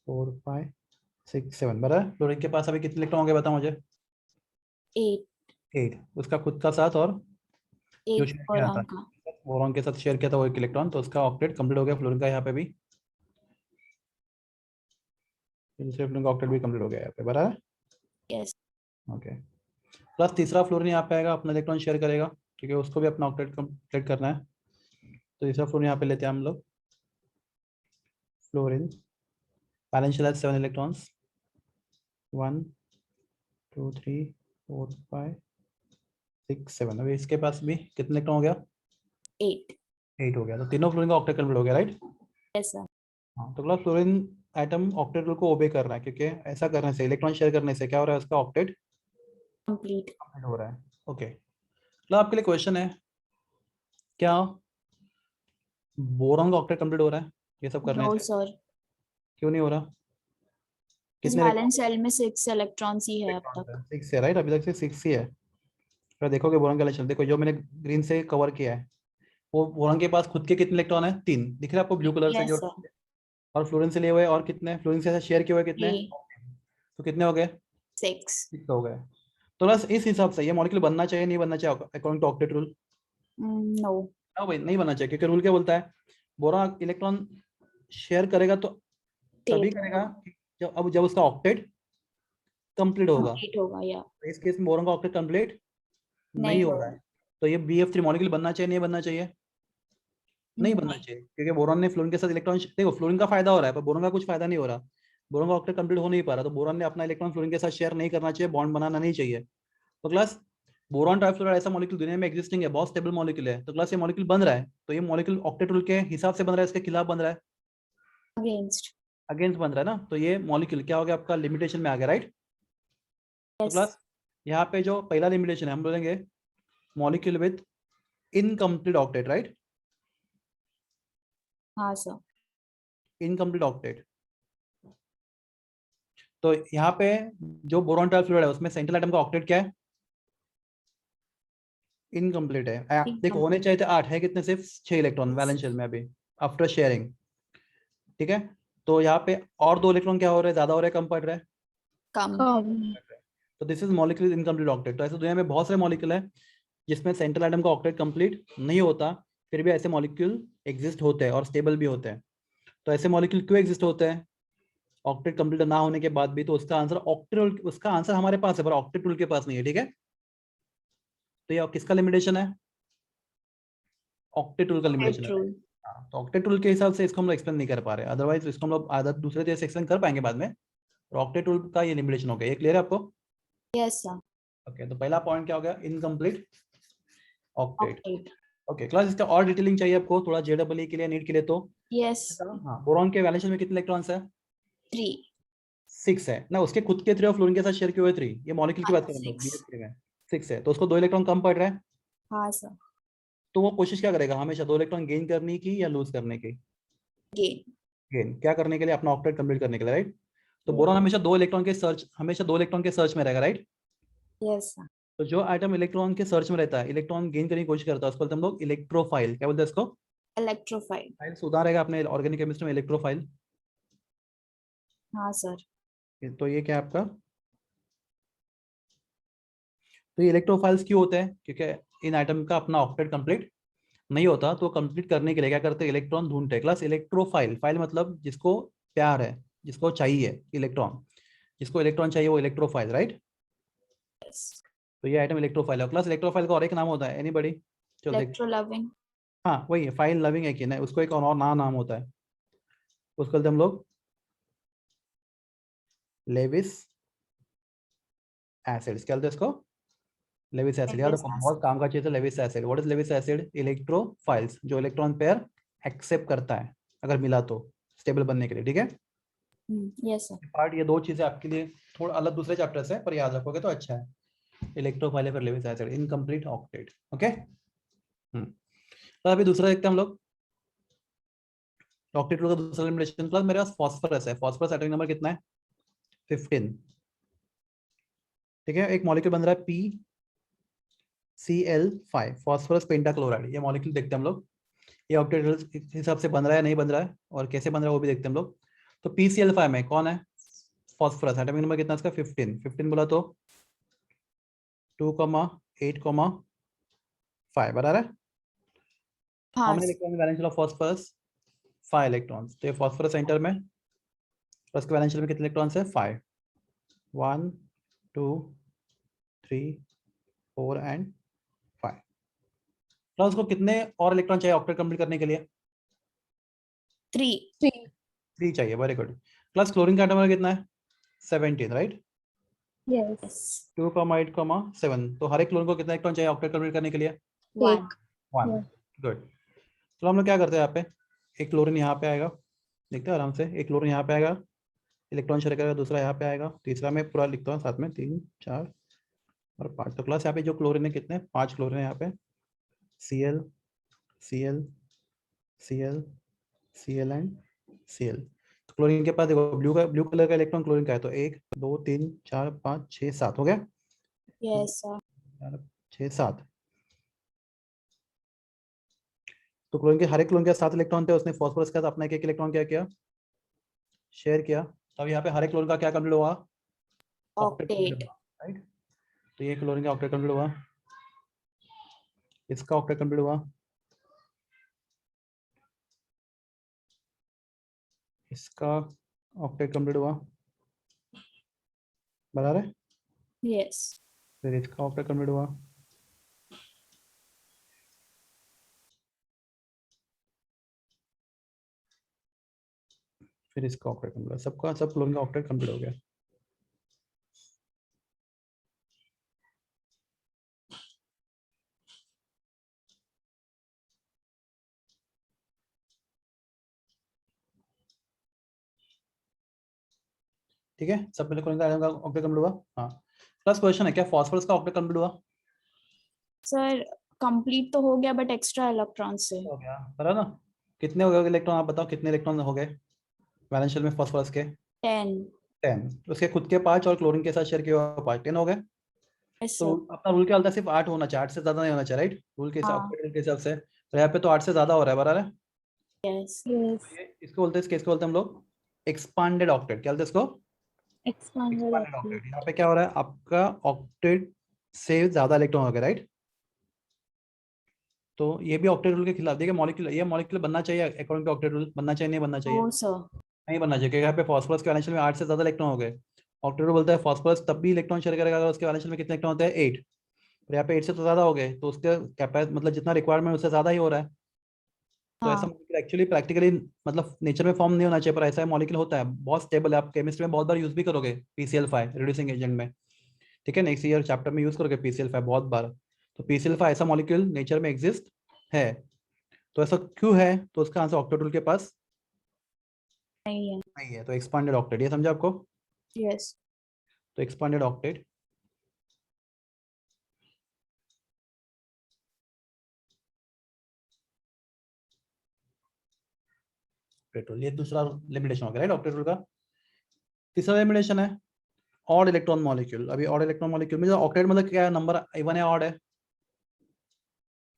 4 5 6 7, बराबर। फ्लोरीन के पास अभी कितने इलेक्ट्रॉन हो गए बताओ मुझे?
8.
8। उसका खुद का 7 और जो
8
शेयर किया था
boron का.
बोरॉन के साथ शेयर किया था वो 1 इलेक्ट्रॉन, तो उसका ऑक्टेट कंप्लीट हो गया फ्लोरीन का यहाँ पे भी। दूसरे फ्लोरीन का ऑक्टेट भी कंप्लीट हो गया यहाँ पे, बराबर।
Yes.
ओके, प्लस तीसरा फ्लोरीन यहाँ पे आएगा, अपना इलेक्ट्रॉन शेयर करेगा, ठीक है, उसको भी अपना ऑक्टेट कंप्लीट करना है। तो तीसरा फ्लोरीन यहाँ पे लेते हैं हम लोग, फ्लोरीन बैलेंस 7 इलेक्ट्रॉन्स, 1 2 3 4 5 6 7। अभी इसके पास भी कितने इलेक्ट्रॉन हो गया?
8.
8 हो गया। तो तीनों फ्लोरीन का ऑक्टेट कंप्लीट हो गया, राइट?
Yes sir.
हाँ, तो class fluorine atom octet rule को ओबे कर रहा है, क्योंकि ऐसा करने से, इलेक्ट्रॉन शेयर करने से क्या हो रहा है? उसका ऑक्टेट
Complete.
कंप्लीट हो रहा है। ओके, तो आपके लिए क्वेश्चन है, क्या बोरॉन का ऑक्टेट कंप्लीट हो रहा है ये सब करने
No
से?
sir.
क्यों नहीं हो रहा?
इस
कितने
बैलेंस सेल में 6 इलेक्ट्रॉन्स ही है अब
इलेक्ट्रॉन
तक.
है? 6 है, राइट? अभी तक से 6 ही है। फिर देखोगे बोरॉन का रिलेशन, देखो जो मैंने ग्रीन से कवर किया है, वो बोरॉन के पास खुद के कितने इलेक्ट्रॉन है? 3 दिख रहे हैं आपको ब्लू कलर से जो,
Yes sir.
और फ्लोरीन से लिए हुए और कितने? फ्लोरीन से शेयर किए हुए कितने?
3.
तो कितने हो गए?
6.
6 हो गए। तो बस इस हिसाब से ये मॉलिक्यूल बनना चाहिए नहीं बनना चाहिए according to octet rule?
No.
हाँ भाई, नहीं बनना चाहिए, क्योंकि रूल क्या बोलता है? बोरॉन इलेक्ट्रॉन शेयर करेगा तो तभी
State.
करेगा जब उसका ऑक्टेट कंप्लीट होगा।
Complete होगा या
तो इस केस में बोरॉन का ऑक्टेट कंप्लीट नहीं
नहीं
हो रहा है, तो ये BF3 मॉलिक्यूल बनना चाहिए नहीं बनना चाहिए? नहीं बनना चाहिए, क्योंकि बोरॉन ने फ्लोरीन के साथ इलेक्ट्रॉन, देखो फ्लोरीन का फायदा हो रहा है पर बोरॉन का कुछ फायदा नहीं हो रहा, बोरॉन का ऑक्टेट कंप्लीट हो नहीं पा रहा। तो बोरॉन ने अपना इलेक्ट्रॉन फ्लोरीन के साथ शेयर नहीं करना चाहिए, बॉन्ड बनाना नहीं चाहिए। तो क्लास बोरॉन ट्राइफ्लोराइड ऐसा मॉलिक्यूल दुनिया में एग्जिस्टिंग है, बहुत स्टेबल मॉलिक्यूल है। तो क्लास ये मॉलिक्यूल बन रहा है, तो ये मॉलिक्यूल ऑक्टेट रूल के हिसाब से बन रहा है, इसके खिलाफ बन रहा है,
against.
अगेंस्ट बन रहा है ना। तो ये मॉलिक्यूल क्या हो गया? आपका लिमिटेशन में आ गया, राइट? तो
Yes.
क्लास यहाँ पे जो पहला लिमिटेशन है हम बोलेंगे molecule with incomplete octet, right?
हाँ सर.
Incomplete octet. तो यहाँ पे जो बोरॉन ट्राइफ्लोराइड है उसमें सेंट्रल एटम का ऑक्टेट क्या है? इनकम्प्लीट है। देखो होने चाहिए थे 8, है कितने? सिर्फ 6 इलेक्ट्रॉन वैलेंस शेल में अभी आफ्टर शेयरिंग, ठीक है। तो यहाँ पे और 2 इलेक्ट्रॉन क्या हो रहे हैं? ज्यादा हो रहे हैं, कम पड़ रहे हैं?
कम.
तो this is molecule incomplete octet. तो ऐसे दुनिया में बहुत सारे मॉलिक्यूल है जिसमें सेंट्रल एटम का ऑक्टेट कंप्लीट नहीं होता, फिर भी ऐसे मॉलिक्यूल एग्जिस्ट होते हैं और स्टेबल भी होते हैं। तो ऐसे मॉलिक्यूल क्यों एग्जिस्ट होते हैं ऑक्टेट कंप्लीट ना होने के बाद भी? तो उसका आंसर ऑक्टेट, उसका आंसर हमारे पास है पर ऑक्टेट रूल के पास नहीं है, ठीक है। तो ये किसका लिमिटेशन है? ऑक्टेट रूल का लिमिटेशन है।
True.
हाँ, तो ऑक्टेट रूल के हिसाब से इसको हम लोग एक्सप्लेन नहीं कर पा रहे, अदरवाइज इसको हम लोग आदर दूसरे तरीके से एक्सप्लेन कर पाएंगे बाद में। और ऑक्टेट रूल का ये लिमिटेशन हो गया, ये क्लियर है आपको?
Yes sir.
ओके, तो पहला पॉइंट क्या हो गया? Incomplete octet.
Octet.
Okay class, इसका और डिटेलिंग चाहिए आपको थोड़ा JEE के लिए, नीट के लिए? तो
Yes.
हाँ, बोरॉन के वैलेंस में कितने इलेक्ट्रॉन्स है?
3.
6 है ना, उसके खुद के 3 और फ्लोरीन के साथ शेयर किए हुए 3, ये मॉलिक्यूल की बात करें तो
6.
BF3 में 6 है, तो उसको 2 इलेक्ट्रॉन कम पड़ रहा है।
हाँ सर.
तो वो कोशिश क्या करेगा? हमेशा 2 इलेक्ट्रॉन गेन करने की या लूज करने की?
Gain.
गेन। क्या करने के लिए? अपना ऑक्टेट कंप्लीट करने के लिए, राइट? तो बोरॉन हमेशा 2 इलेक्ट्रॉन के सर्च में रहेगा, राइट?
Yes sir.
तो जो आइटम इलेक्ट्रॉन के सर्च में रहता है, इलेक्ट्रॉन गेन करने की कोशिश करता है, उसको बोलते हैं हम लोग इलेक्ट्रोफाइल। क्या बोलते हैं इसको?
Electrophile.
फाइल सुधा रहेगा अपने ऑर्गेनिक केमिस्ट्री में, इलेक्ट्रोफाइल।
हाँ सर.
तो ये क्या है आपका? तो ये इलेक्ट्रोफाइल्स क्यों होते हैं? क्योंकि इन आइटम का अपना ऑक्टेट कंप्लीट नहीं होता तो कंप्लीट करने के लिए क्या करते हैं, इलेक्ट्रॉन ढूंढते हैं। क्लास इलेक्ट्रोफाइल, फाइल मतलब जिसको प्यार है, जिसको चाहिए इलेक्ट्रॉन, जिसको इलेक्ट्रॉन चाहिए वो इलेक्ट्रोफाइल, राइट। तो ये आइटम इलेक्ट्रोफाइल है। क्लास इलेक्ट्रोफाइल का और एक नाम होता है, एनीबॉडी? चलो देख।
Electro loving.
हाँ वही है, फाइल लविंग है कि नहीं, उसको एक और नाम होता है, उसको बोलते हैं हम लोग लेविस एसिड्स। क्या बोलते हैं इसको? Lewis acid. यार
Lewis
बहुत काम का चीज है Lewis acid. What is Lewis acid? Electrophiles, जो इलेक्ट्रॉन पेयर एक्सेप्ट करता है अगर मिला तो, स्टेबल बनने के लिए, ठीक है।
Yes sir.
पार्ट ये दो चीजें आपके लिए थोड़ा अलग दूसरे चैप्टर से, पर याद रखोगे तो अच्छा है। इलेक्ट्रोफाइल फिर Lewis acid, incomplete octet, okay. तो अभी दूसरा देखते हैं हम लोग, ऑक्टेट का दूसरा एलिमिनेशन। प्लस मेरे पास फास्फोरस है, फास्फोरस एटॉमिक नंबर कितना है? 15, ठीक है। एक मॉलिक्यूल बन रहा है PCl5, फास्फोरस पेंटाक्लोराइड। ये मॉलिक्यूल देखते हैं हम लोग, ये ऑक्टेट हिसाब से बन रहा है नहीं बन रहा है, और कैसे बन रहा है वो भी देखते हैं हम लोग। तो PCl5 में कौन है? फास्फोरस। एटॉमिक नंबर कितना इसका? 15। 15 बोला तो 2,8,5 बराबर है। हाउ
हाँ
many electron valence of phosphorus? 5 electrons. तो ये फास्फोरस सेंटर में, उसके वैलेंस में कितने इलेक्ट्रॉन्स है? 5। 1 2 3 4 एंड 5। तो उसको कितने और इलेक्ट्रॉन चाहिए ऑक्टेट कंप्लीट करने के लिए?
3।
3.
3 चाहिए, वेरी गुड। प्लस क्लोरीन का एटम नंबर कितना है? 17, राइट।
Yes.
2,8,7। तो हर एक क्लोरीन को कितना इलेक्ट्रॉन चाहिए ऑक्टेट कंप्लीट करने के लिए?
1।
1।
Yeah.
गुड। तो हम लोग क्या करते हैं, यहाँ पे एक क्लोरीन यहाँ पे आएगा, देखते हैं आराम से। एक क्लोरीन यहाँ पे आएगा, इलेक्ट्रॉन शेयर करेगा, दूसरा यहाँ पे आएगा, तीसरा मैं पूरा लिखता हूँ साथ में, 3 4 और 5। तो क्लास यहाँ पे जो क्लोरीन है कितने? 5 क्लोरीन है यहाँ पे। Cl Cl Cl Cl and Cl। तो क्लोरीन के पास देखो, ब्लू कलर का इलेक्ट्रॉन क्लोरीन का है, तो 1 2 3 4 5 6 7 हो गया।
Yes sir.
6 7। तो क्लोरीन के हर एक क्लोरीन के 7 इलेक्ट्रॉन थे, उसने फास्फोरस के साथ अपना एक इलेक्ट्रॉन क्या किया? शेयर किया। तब यहाँ पे हर एक क्लोरीन का क्या कंप्लीट हुआ? Octet complete
octet.
हुआ, राइट। तो ये क्लोरीन का ऑक्टेट कंप्लीट हुआ, इसका ऑक्टेट कंप्लीट हुआ, इसका ऑक्टेट कंप्लीट हुआ, बराबर है।
यस।
फिर इसका ऑक्टेट कंप्लीट हुआ, फिर इसका ऑक्टेट कंप्लीट हुआ, सबका सब क्लोरीन का ऑक्टेट कंप्लीट हो गया। ठीक है, सब पहले क्लोरीन का ऑक्टेट कंप्लीट हुआ। हाँ, प्लस क्वेश्चन है, क्या फास्फोरस का ऑक्टेट कंप्लीट हुआ?
सर कंप्लीट तो हो गया बट एक्स्ट्रा इलेक्ट्रॉन से।
हो गया, बराबर ना। कितने हो गए इलेक्ट्रॉन, आप बताओ कितने इलेक्ट्रॉन हो गए वैलेंस शेल में फास्फोरस के?
10।
10। उसके खुद के 5 और क्लोरीन के साथ शेयर किया हुआ 5, 10 हो गए।
यस
तो
सर।
अपना रूल क्या होता है? सिर्फ 8 होना चाहिए, 8 से ज्यादा नहीं होना चाहिए, राइट। रूल के हिसाब,
हाँ।
ऑक्टेट रूल के हिसाब से। तो यहाँ पे तो 8 से ज्यादा हो रहा है, बराबर है।
यस।
Yes.
तो ये इसको बोलते हैं, इस केस को बोलते हैं हम लोग एक्सपांडेड ऑक्टेट। क्या बोलते हैं इसको?
Expanded
expanded
octet.
ऑक्टेट। यहाँ पे क्या हो रहा है, आपका ऑक्टेट से ज्यादा इलेक्ट्रॉन हो गए, राइट। तो ये भी ऑक्टेट रूल के खिलाफ। देखिए मॉलिक्यूल, ये मॉलिक्यूल बनना चाहिए अकॉर्डिंग टू ऑक्टेट रूल, बनना चाहिए नहीं बनना चाहिए?
No sir.
नहीं बनना चाहिए, क्योंकि यहाँ पे फास्फोरस के वैलेंस में 8 से ज्यादा इलेक्ट्रॉन हो गए। ऑक्टेट रूल बोलता है फास्फोरस तब भी इलेक्ट्रॉन शेयर करेगा अगर उसके वैलेंस में कितने इलेक्ट्रॉन होते हैं? 8। और यहाँ पे 8 से तो ज्यादा हो गए, तो उसके मतलब जितना रिक्वायरमेंट उससे ज्यादा ही हो रहा है। तो ऐसा
हाँ।
मॉलिक्यूल एक्चुअली प्रैक्टिकली मतलब नेचर में फॉर्म नहीं होना चाहिए, पर ऐसा मॉलिक्यूल होता है, बहुत स्टेबल है। आप केमिस्ट्री में बहुत बार यूज भी करोगे PCl5 रिड्यूसिंग एजेंट में, ठीक है। नेक्स्ट ईयर चैप्टर में यूज करोगे PCl5 बहुत बार। तो PCl5 ऐसा मॉलिक्यूल नेचर में एग्जिस्ट है। तो ऐसा क्यों है? तो उसका आंसर ऑक्टेट रूल के पास
नहीं है।
नहीं है। तो एक्सपांडेड ऑक्टेट, ये समझा आपको?
यस।
तो एक्सपांडेड ऑक्टेट पेट्रोल, ये दूसरा लिमिटेशन हो गया, राइट, ऑक्टेट रूल का। तीसरा लिमिटेशन है ऑड इलेक्ट्रॉन मॉलिक्यूल। अभी ऑड इलेक्ट्रॉन मॉलिक्यूल में ऑक्टेट मतलब क्या है? नंबर इवन है, ऑड है?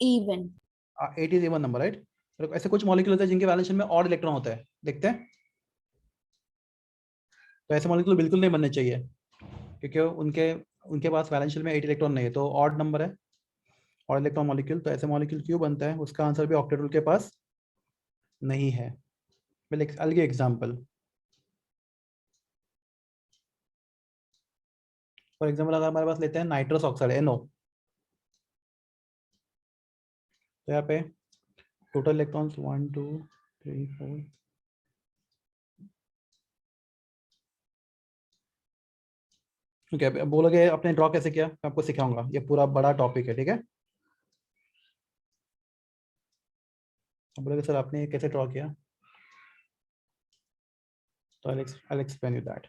Even.
8 is even number, right. तो ऐसे कुछ मॉलिक्यूल होते हैं जिनके वैलेंस में ऑड इलेक्ट्रॉन होता है, देखते हैं। तो ऐसे मॉलिक्यूल बिल्कुल नहीं बनने चाहिए, क्योंकि उनके उनके पास वैलेंस में 8 इलेक्ट्रॉन नहीं है, तो ऑड नंबर है। और इलेक्ट्रॉन मॉलिक्यूल, तो ऐसे मॉलिक्यूल क्यों बनता है, उसका आंसर भी ऑक्टेट रूल के पास नहीं है। अलग एग्जाम्पल, फॉर एग्जाम्पल अगर हमारे पास लेते हैं नाइट्रस ऑक्साइड NO, तो यहाँ पे टोटल इलेक्ट्रॉन्स 1 2 3 4, ठीक है। अब बोलोगे आपने ड्रॉ कैसे किया, मैं आपको सिखाऊंगा, ये पूरा बड़ा टॉपिक है, ठीक है। अब बोलोगे सर आपने ये कैसे ड्रॉ किया, तो I'll explain you that।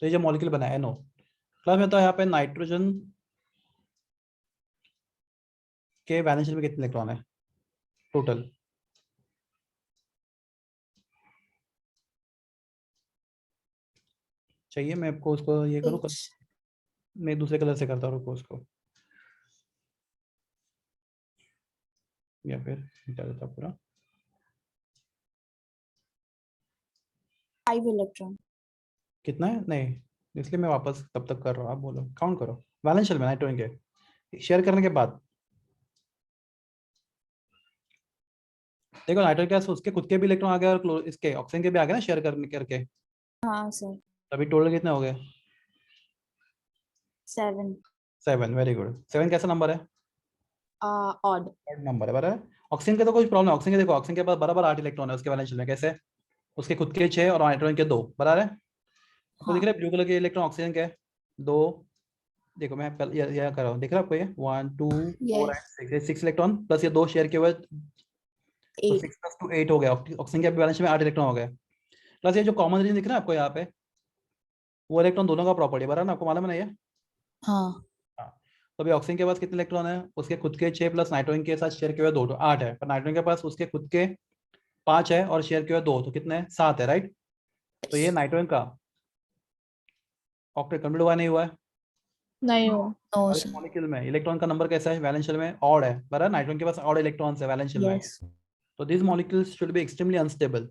तो ये जो मॉलिक्यूल बना है NO, क्लास में तो यहाँ पे नाइट्रोजन के वैलेंस शेल में कितने इलेक्ट्रॉन है टोटल, चाहिए मैं आपको उसको ये करूँ,
6
मैं दूसरे कलर से करता हूँ उसको, या फिर मिटा देता पूरा।
5 इलेक्ट्रॉन।
कितना है, नहीं इसलिए मैं वापस तब तक कर रहा हूँ, आप बोलो काउंट करो वैलेंस शेल में नाइट्रोजन के शेयर करने के बाद। देखो नाइट्रोजन गैस उसके खुद के भी इलेक्ट्रॉन आ गए और इसके ऑक्सीजन के भी आ गए ना शेयर करने करके,
हाँ सर।
अभी टोटल कितने हो गए
7
7, वेरी गुड। 7 कैसा नंबर है,
ऑड।
ऑड नंबर है बराबर। ऑक्सीजन के तो कुछ प्रॉब्लम है, ऑक्सीजन के देखो ऑक्सीजन के पास बराबर 8 इलेक्ट्रॉन है उसके वैलेंस शेल में, कैसे, उसके खुद के 6 और नाइट्रोजन के 2 बराबर है। आपको दिख रहा है ब्लू कलर के इलेक्ट्रॉन ऑक्सीजन के 2, देखो मैं यह कर रहा हूँ, दिख रहा है आपको ये 1 2 4
यस
एंड 6 इलेक्ट्रॉन प्लस ये 2 शेयर के हुए, तो
8
6 + 2 8 हो गया, ऑक्सीजन के बैलेंस में 8 इलेक्ट्रॉन हो गए। प्लस ये जो कॉमन रीजन दिख रहा है आपको यहाँ पे, वो इलेक्ट्रॉन दोनों का प्रॉपर्टी बराबर ना, आपको मालूम है ना ये।
हाँ
हाँ, तो अभी ऑक्सीजन के पास कितने इलेक्ट्रॉन है, उसके खुद के 6 प्लस नाइट्रोजन के साथ शेयर के हुए 2, तो 8 है, पर नाइट्रोजन के पास उसके खुद के 5 है और शेयर के हुए 2, तो कितने हैं 7 है, राइट। तो ये नाइट्रोजन का ऑक्टेट कंप्लीट हुआ नहीं हुआ है।
नहीं हो।
नो
और इस
सर।
मॉलिक्यूल में इलेक्ट्रॉन का नंबर कैसा है, वैलेंस शेल में ऑड है बराबर, नाइट्रोजन के पास ऑड इलेक्ट्रॉन्स है वैलेंस शेल में,
यस
तो this molecules should be extremely unstable.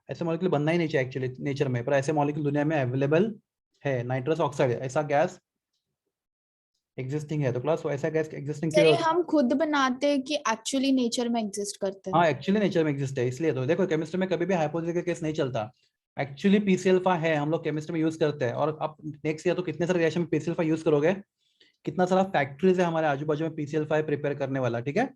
ऐसे मॉलिक्यूल बनना ही नहीं चाहिए एक्चुअली नेचर में, पर ऐसे मॉलिक्यूल दुनिया में अवेलेबल है। नाइट्रस ऑक्साइड ऐसा गैस एग्जिस्टिंग है, तो क्लास ऐसा गैस एग्जिस्टिंग
सर
क्यों
ये
है?
हम खुद बनाते हैं कि एक्चुअली नेचर में एग्जिस्ट करते हैं?
हाँ एक्चुअली नेचर में एग्जिस्ट है, इसलिए तो देखो केमिस्ट्री में कभी भी हाइपोथेसिस का केस नहीं चलता। एक्चुअली पीसी अल्फा है, हम लोग केमिस्ट्री में यूज करते हैं, और आप नेक्स्ट ईयर तो कितने सारे रिएक्शन में पीसी अल्फा यूज करोगे, कितना सारा फैक्ट्रीज है हमारे आजू बाजू में पीसी अल्फा प्रिपेयर करने वाला, ठीक है।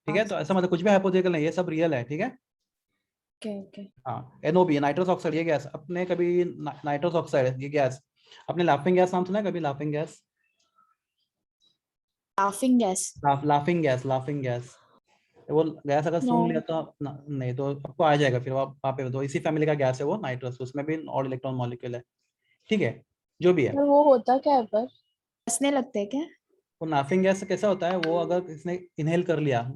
ठीक है, तो ऐसा मतलब कुछ भी हाइपोथेटिकल नहीं, ये सब रियल है, ठीक है।
Okay okay.
हाँ NOB नाइट्रस ऑक्साइड, ये गैस अपने कभी नाइट्रस ऑक्साइड ये गैस, अपने लाफिंग गैस नाम सुना है कभी, laughing gas,
laughing gas.
Laughing gas, laughing gas, वो गैस अगर
नो।
सूंघ लिया तो नहीं तो आपको आ जाएगा, फिर वो आप वहाँ पे दो, इसी फैमिली का गैस है वो नाइट्रस, उसमें भी ऑड इलेक्ट्रॉन मॉलिक्यूल है, ठीक है, जो भी है।
पर वो होता क्या है पर?
हंसने लगते हैं क्या?
वो लाफिंग गैस कैसा होता है, वो अगर किसने इनहेल कर लिया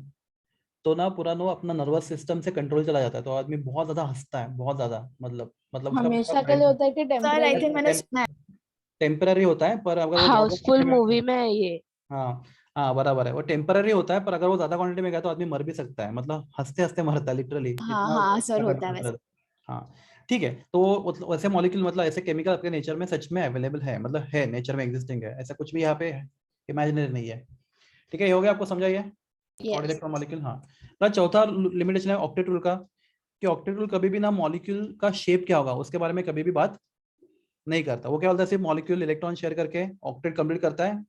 तो ना पूरा नो अपना नर्वस सिस्टम से कंट्रोल चला जाता है, तो आदमी बहुत ज्यादा हंसता है, बहुत ज्यादा, मतलब उसका
हमेशा के लिए
पूरा
होता है कि
सर आई थिंक मैंने
टेम्परेरी?
सुना है।
टेम्पररी होता है, पर अगर वो ज्यादा
हाउसफुल
quantity
मूवी
में,
में है ये।
हाँ हाँ बराबर है, वो टेम्पररी होता है, पर अगर वो ज्यादा क्वांटिटी में गया तो आदमी मर भी सकता है, मतलब हंसते हंसते मरता है लिटरली,
हाँ
इतना
हाँ सर
ज्यादा
होता है
कंट्रोल
वैसे।
है। हाँ ठीक है, तो मतलब ऐसे मॉलिक्यूल, मतलब ऐसे केमिकल आपके नेचर में सच में अवेलेबल है, मतलब है नेचर में एग्जिस्टिंग है, ऐसा कुछ भी यहाँ पे इमेजिनरी नहीं है, ठीक है, ये हो गया, आपको समझाइए और
यस
इलेक्ट्रॉन मॉलिक्यूल। हाँ, तो चौथा लिमिटेशन है ऑक्टेट रूल का, कि ऑक्टेट रूल कभी भी ना मॉलिक्यूल का शेप क्या होगा उसके बारे में कभी भी बात नहीं करता, वो क्या बोलता है सिर्फ मॉलिक्यूल इलेक्ट्रॉन शेयर करके ऑक्टेट कंप्लीट करता है।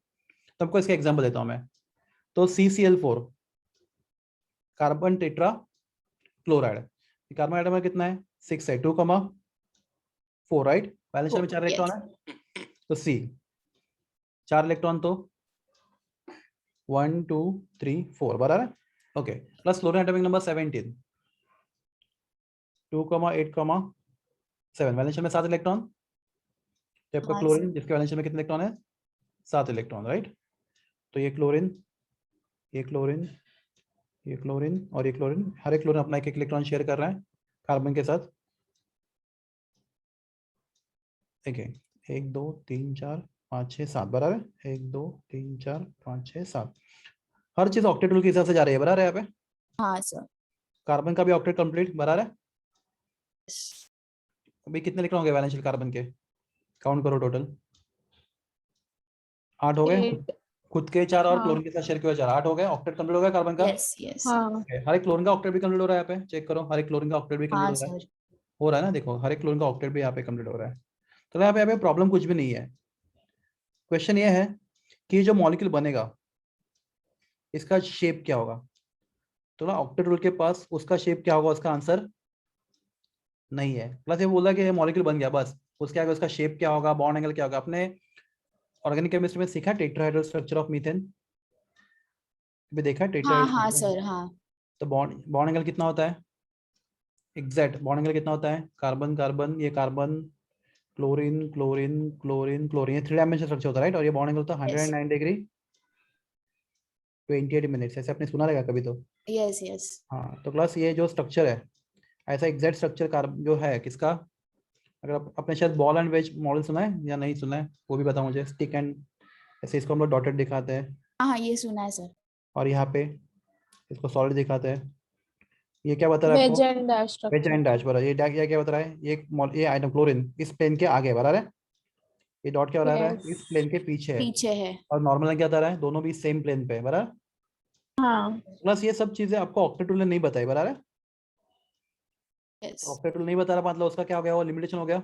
तो आपको इसका एग्जांपल देता हूं मैं, तो CCl4 carbon tetra chloride, carbon atom में कितना है 6 है, 2,4 राइट, बैलेंस शेल में 4 इलेक्ट्रॉन
यस
है, तो C 4 इलेक्ट्रॉन, तो 1 2 3 4 बराबर है, okay. Plus chlorine atomic number 17 2,8, 7, balance shell में 7 इलेक्ट्रॉन, तो आपका
हाँ
क्लोरीन जिसके बैलेंस शेल में कितने इलेक्ट्रॉन है 7 इलेक्ट्रॉन, राइट। तो ये क्लोरीन, ये क्लोरीन, ये क्लोरीन और ये क्लोरीन, हर एक क्लोरीन अपना एक इलेक्ट्रॉन शेयर कर रहा है कार्बन के साथ, ठीक है, 1 2 3 4 5 6 7 बराबर, 1 2 3 4 5 6 7, हर चीज ऑक्टेट रूल के हिसाब से जा रही है, बराबर है यहाँ पे।
हाँ सर।
कार्बन का भी ऑक्टेट कंप्लीट बराबर है। अभी कितने इलेक्ट्रॉन हो गए वैलेंस शेल कार्बन के, काउंट करो टोटल, 8 हो गए,
8
खुद के 4 और
हाँ।
क्लोरीन के साथ शेयर किया 4, 8 हो गए। ऑक्टेट कंप्लीट हो गया कार्बन का।
यस यस
हाँ
Okay, हर एक क्लोरीन का ऑक्टेट भी कंप्लीट हो रहा है यहाँ पे, चेक करो, हर एक क्लोरीन का ऑक्टेट भी कंप्लीट
हाँ
हो रहा है।
सर
हो रहा है ना, देखो हर एक क्लोरीन का ऑक्टेट भी यहाँ पे कंप्लीट हो रहा है। तो यहाँ पे प्रॉब्लम कुछ भी नहीं है। क्वेश्चन ये है कि जो मॉलिक्यूल बनेगा इसका शेप क्या होगा। तो ना ऑक्टेट रूल के पास उसका शेप क्या होगा, उसका आंसर नहीं है। प्लस ये बोला कि मॉलिक्यूल बन गया, बस उसके आगे उसका शेप क्या होगा, बॉन्ड एंगल क्या होगा। अपने ऑर्गेनिक केमिस्ट्री में सीखा टेट्राहेड्रल स्ट्रक्चर ऑफ मीथेन, भी देखा है
हाँ
टेट्राहेड्रल
हाँ
स्ट्रक्चर।
सर हाँ
तो बॉन्ड बॉन्ड एंगल कितना होता है, एग्जैक्ट बॉन्ड एंगल कितना होता है, कार्बन कार्बन, ये carbon, chlorine chlorine chlorine chlorine, ये 3 डायमेंशनल स्ट्रक्चर होता है राइट। और ये बॉन्ड एंगल होता है
यस
109 डिग्री 28 मिनट्स। ऐसे आपने सुना रहेगा कभी तो।
यस यस
हाँ, तो क्लास ये जो स्ट्रक्चर है, ऐसा एग्जैक्ट स्ट्रक्चर कार्बन जो है किसका, अगर आप अपने शायद बॉल एंड वेज मॉडल सुना है या नहीं सुना है वो भी बताओ मुझे। स्टिक एंड, ऐसे इसको हम लोग डॉटेड दिखाते हैं
हाँ हाँ ये सुना है सर
और यहाँ पे इसको सॉलिड दिखाते हैं। ये क्या बता रहा है
वेज
आपको,
and dash
wedge
structure.
And dash बरा। ये क्या क्या बता रहा है, ये आइटम क्लोरीन इस प्लेन के आगे बता रहा है, ये डॉट क्या बता रहा है, इस
यस।
प्लेन के पीछे है।
पीछे है
और नॉर्मल क्या बता रहा है, दोनों भी सेम प्लेन पे है बराबर।
हाँ
प्लस ये सब चीजें आपको ऑक्टेट रूल ने नहीं बताई बराबर।
यस
ऑक्टेट रूल नहीं बता रहा मतलब उसका क्या हो गया, वो लिमिटेशन हो गया।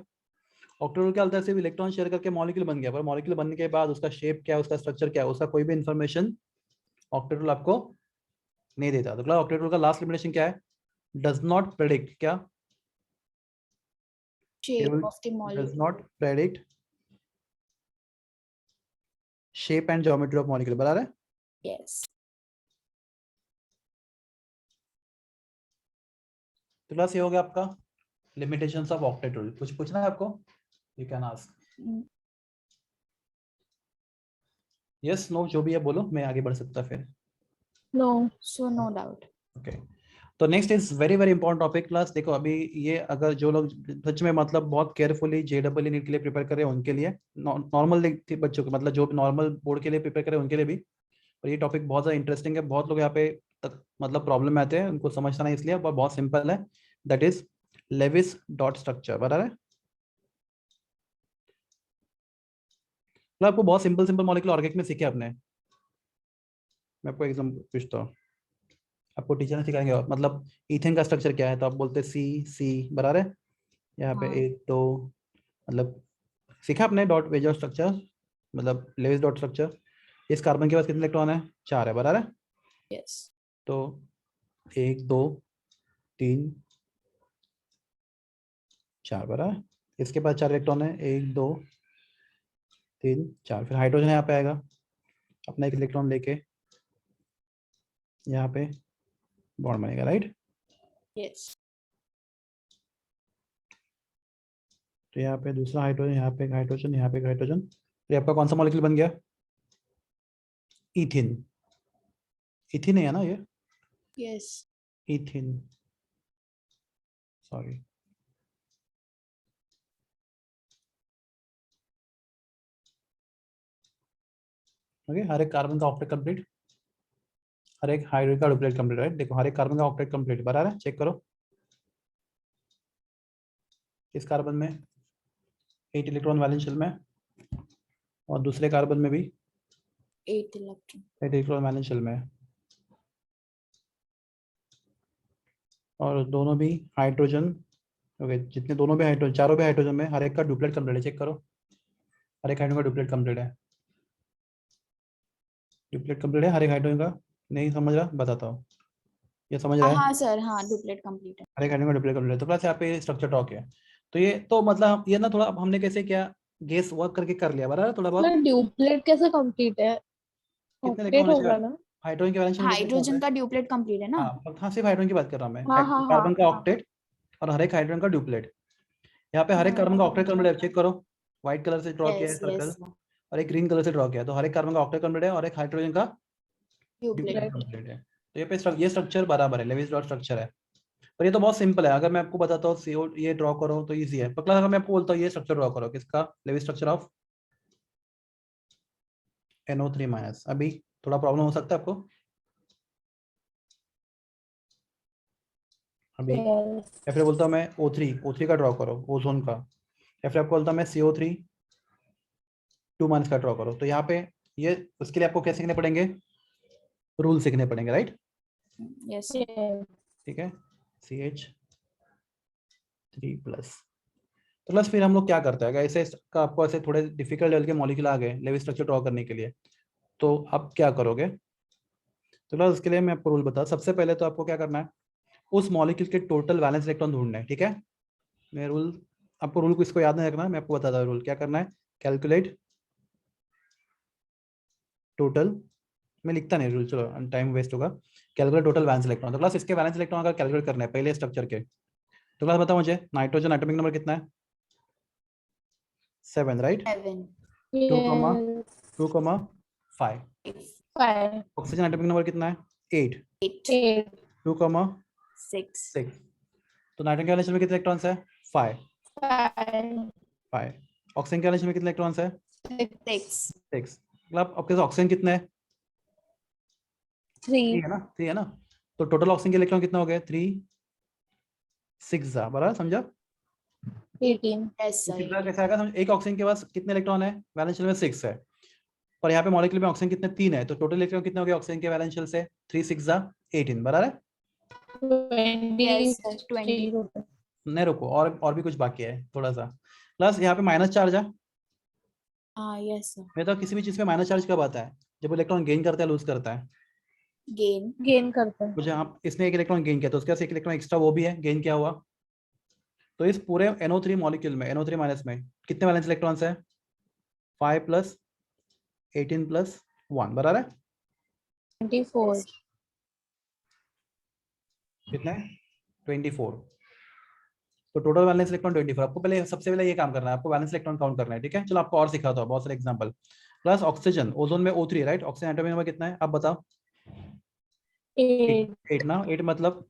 ऑक्टेट रूल क्या होता है, सिर्फ इलेक्ट्रॉन शेयर करके मॉलिक्यूल बन गया, पर मॉलिक्यूल बनने के बाद उसका शेप क्या है, उसका स्ट्रक्चर क्या है, उसका कोई भी इन्फॉर्मेशन ऑक्टेट रूल आपको नहीं देता। तो क्लास ऑक्टेट रूल का लास्ट लिमिटेशन क्या है, डज नॉट प्रेडिक्ट, क्या,
shape of the
does
molecule
not predict shape and geometry of molecule बराबर है।
यस
तो क्लास ये हो गया आपका लिमिटेशंस ऑफ ऑक्टेट रूल। कुछ पूछना है आपको, you can ask. Yes no जो भी है बोलो, मैं आगे बढ़ सकता फिर।
No.
So no doubt
okay, तो next is very very important topic class. देखो अभी ये अगर जो लोग सच में मतलब बहुत केयरफुली JEE नीट के लिए प्रिपेयर कर रहे हैं उनके लिए, नॉर्मल बच्चों के मतलब जो नॉर्मल बोर्ड के लिए प्रिपेयर कर रहे हैं उनके लिए भी, और ये टॉपिक बहुत ज़्यादा इंटरेस्टिंग है। बहुत लोग यहाँ पे तक मतलब प्रॉब्लम में आते हैं, उनको समझना नहीं इसलिए, पर बहुत सिंपल है। That is Lewis dot structure बराबर है। मतलब आपको बहुत सिंपल सिंपल मॉलिक्यूलर ऑर्गेनिक में सीखे आपने। मैं आपको एग्जाम्पल पूछता हूँ, आपको टीचर ने सिखाएंगे और मतलब इथेन का स्ट्रक्चर क्या है, तो आप बोलते सी सी बराबर है। यहाँ पे
हाँ
1 2 मतलब सीखा आपने डॉट वेज स्ट्रक्चर, मतलब लेविस डॉट स्ट्रक्चर। इस कार्बन के पास कितने इलेक्ट्रॉन है, 4 है बराबर है।
यस
तो 1 2 3 4 बराबर। इसके पास 4 इलेक्ट्रॉन है, 1 2 3 4। फिर हाइड्रोजन यहाँ पे आएगा अपना 1 इलेक्ट्रॉन लेके, यहाँ पे बॉन्ड बनेगा राइट।
यस
तो यहाँ पे दूसरा हाइड्रोजन, यहाँ पे एक हाइड्रोजन, यहाँ पे एक हाइड्रोजन। ये आपका कौन सा मॉलिक्यूल बन गया, इथिन। इथिन है ना ये,
यस
इथिन, सॉरी। ओके, हर एक कार्बन का ऑक्टेट कंप्लीट, हर एक हाइड्रोजन का डुप्लेट कंप्लीट राइट। देखो हर एक कार्बन का ऑक्टेट कंप्लीट बराबर है, चेक करो। इस कार्बन में 8 इलेक्ट्रॉन वैलेंस शेल में, और दूसरे कार्बन में भी
8 इलेक्ट्रॉन
8 इलेक्ट्रॉन वैलेंस शेल में है। और दोनों भी हाइड्रोजन, ओके जितने दोनों भी हाइड्रोजन, चारों भी हाइड्रोजन में हर एक का डुप्लेट कंप्लीट है, चेक करो। हर एक हाइड्रोजन का डुप्लेट कंप्लीट है, डुप्लेट कंप्लीट है हर एक हाइड्रोजन का। नहीं समझ रहा बताता हूँ, ये समझ रहा है।
हाँ सर हाँ डुप्लेट कंप्लीट है
हर एक हाइड्रोजन का डुप्लेट कंप्लीट है। तो प्लस यहाँ पे स्ट्रक्चर टॉक है। तो ये तो मतलब ये ना थोड़ा हमने कैसे क्या गेस वर्क करके कर लिया बराबर थोड़ा बहुत।
मतलब ड्यूप्लेट कैसे कंप्लीट है?
कितने इलेक्ट्रॉन
ऑक्टेट
होने
होगा
चाहिए
ना?
हाइड्रोजन के वैलेंस शेल में, कितने इलेक्ट्रॉन
हाइड्रोजन
होते
का
हैं।
ड्यूप्लेट कंप्लीट है ना
हाँ सिर्फ हाइड्रोजन की बात कर रहा हूँ मैं,
हाँ हाँ हाँ
कार्बन का
हाँ।
ऑक्टेट और हर एक हाइड्रोजन का डुप्लेट। यहाँ पे हर एक कार्बन का ऑक्टेट कंप्लीट है, चेक करो। व्हाइट कलर से ड्रॉ किया है
यस
सर्कल,
यस
और एक ग्रीन कलर से ड्रॉ किया है। तो हर एक कार्बन का ऑक्टेट कंप्लीट है और एक हाइड्रोजन का
ड्यूप्लेट
डुप्लेट
ड्यूप्लेट।
कंप्लीट है। तो ये स्ट्रक्चर बराबर है, लेविस डॉट स्ट्रक्चर है। पर ये तो बहुत सिंपल है, अगर मैं आपको बताता हूँ CO ये ड्रॉ करो तो इजी है। पर क्लास अगर मैं आपको बोलता हूँ ये स्ट्रक्चर ड्रॉ करो, किसका, लेविस स्ट्रक्चर ऑफ NO3-, अभी थोड़ा प्रॉब्लम हो सकता है आपको अभी।
यस।
या फिर बोलता हूँ मैं O3 का ड्रॉ करो ओजोन का, या फिर आपको बोलता हूँ मैं CO3 2- का ड्रॉ करो। तो यहाँ पे ये उसके लिए आपको क्या सीखने पड़ेंगे, रूल सीखने पड़ेंगे, राइट?
Yes
Yes.
ठीक है, CH3+। तो प्लस फिर हम लोग क्या करते हैं, अगर ऐसे का आपको ऐसे थोड़े डिफिकल्ट लेवल के मॉलिक्यूल आ गए लेविस स्ट्रक्चर ड्रॉ करने के लिए, तो आप क्या करोगे? तो प्लस उसके लिए मैं आपको रूल बता, सबसे पहले तो आपको क्या करना है, उस मॉलिक्यूल के टोटल वैलेंस इलेक्ट्रॉन ढूंढना है, ठीक है? मैं रूल, आपको रूल को इसको याद नहीं रखना, मैं आपको बताता हूँ रूल क्या करना है। कैलकुलेट टोटल, मैं लिखता नहीं रूल, चलो टाइम वेस्ट होगा। कैलकुलेट टोटल वैलेंस इलेक्ट्रॉन, तो क्लास इसके वैलेंस इलेक्ट्रॉन अगर कैलकुलेट करना है पहले स्ट्रक्चर के, तो क्लास बताओ मुझे, नाइट्रोजन एटॉमिक नंबर कितना है? 7, right?
7
2 comma
Yes.
2 comma 5।
5,
oxygen atomic number कितना है? 8।
8
8,
2 कॉमा
6
6। तो नाइट्रोजन के वैलेंस में कितने इलेक्ट्रॉन्स है? 5।
5,
5। ऑक्सीजन के वैलेंस में कितने इलेक्ट्रॉन्स है?
6
6। मतलब आपके पास ऑक्सीजन कितने हैं? 3
3,
है ना, 3 है ना। तो टोटल ऑक्सीजन के इलेक्ट्रॉन कितना हो गए? 3 6 बराबर, समझा?
18.
यस
तो
सर
6 कैसे आएगा? समझ, एक ऑक्सीजन के पास कितने इलेक्ट्रॉन है? वैलेंस शेल में 6 है, पर यहाँ पे मॉलिक्यूल में ऑक्सीजन कितने? 3 है, तो टोटल इलेक्ट्रॉन कितने हो गए ऑक्सीजन के वैलेंस शेल से? 3 6 18 बराबर है।
20,
यस सर 20
नहीं रुको, और भी कुछ बाकी है थोड़ा सा। प्लस यहाँ पे माइनस चार्ज है।
हाँ यस सर
मैं तो किसी भी चीज पे माइनस चार्ज कब आता है? जब इलेक्ट्रॉन गेन करता है, लूज करता है।
गेन
गेन करता है.
मुझे आप, इसने एक इलेक्ट्रॉन गेन किया तो उसके पास एक इलेक्ट्रॉन एक्स्ट्रा वो भी है, गेन क्या हुआ? तो इस पूरे NO3 मॉलिक्यूल में, NO3 माइनस में कितने वैलेंस इलेक्ट्रॉन्स है? 5 + 18 + 1 बराबर है
24.
कितना है? 24। तो टोटल वैलेंस इलेक्ट्रॉन 24। आपको पहले, सबसे पहले ये काम करना है, आपको वैलेंस इलेक्ट्रॉन काउंट करना है, ठीक है? चलो आपको और सिखाता हूँ बहुत सारे एग्जांपल। प्लस ऑक्सीजन, ओजोन में O3, right? Oxygen atomic number कितना है आप बताओ?
8,
8 ना, 8 मतलब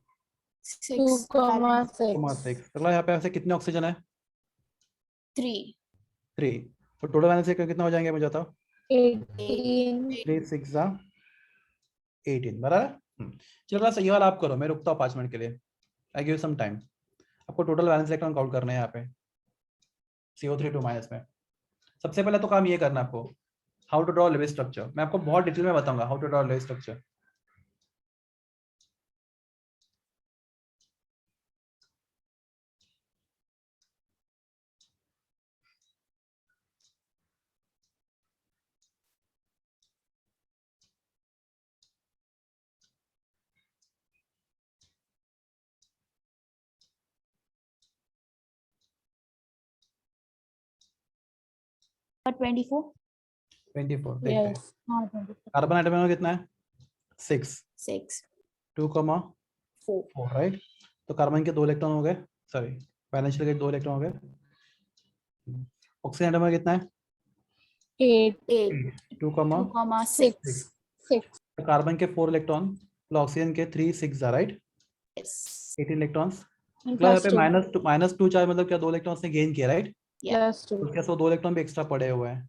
6
2,6.
6। अगला यहाँ पे ऐसे कितने ऑक्सीजन है?
3
3। तो टोटल वैलेंस इलेक्ट्रॉन कितना हो जाएंगे मुझे बताओ?
18.
3 6 18 बराबर है। चलो क्लास ये वाला आप करो, मैं रुकता हूँ 5 मिनट के लिए, आई गिव सम टाइम। आपको टोटल वैलेंस इलेक्ट्रॉन काउंट करना है यहाँ पे CO3 2 माइनस में। सबसे पहले तो काम ये करना है आपको, how to draw Lewis structure. मैं आपको बहुत डिटेल में बताऊंगा how to draw Lewis structure.
और 24
24 देखते हैं।
Yes. हाँ 24.
कार्बन एटम नंबर कितना है? 6।
6
2 कॉमा
4
4, राइट? तो कार्बन के 2 इलेक्ट्रॉन हो गए, सॉरी वैलेंस के 2 इलेक्ट्रॉन हो गए। ऑक्सीजन एटम नंबर कितना है?
8,
8
2 कॉमा
2,6
6, 6.
कार्बन के 4 इलेक्ट्रॉन, ऑक्सीजन के 3 6 राइट?
Yes
18 electrons.
And
यहाँ
plus
पे
2.
-2 चार्ज मतलब क्या? 2 इलेक्ट्रॉन से गेन किया, राइट?
Plus 2.
उसके पास 2 इलेक्ट्रॉन भी एक्स्ट्रा पड़े हुए हैं,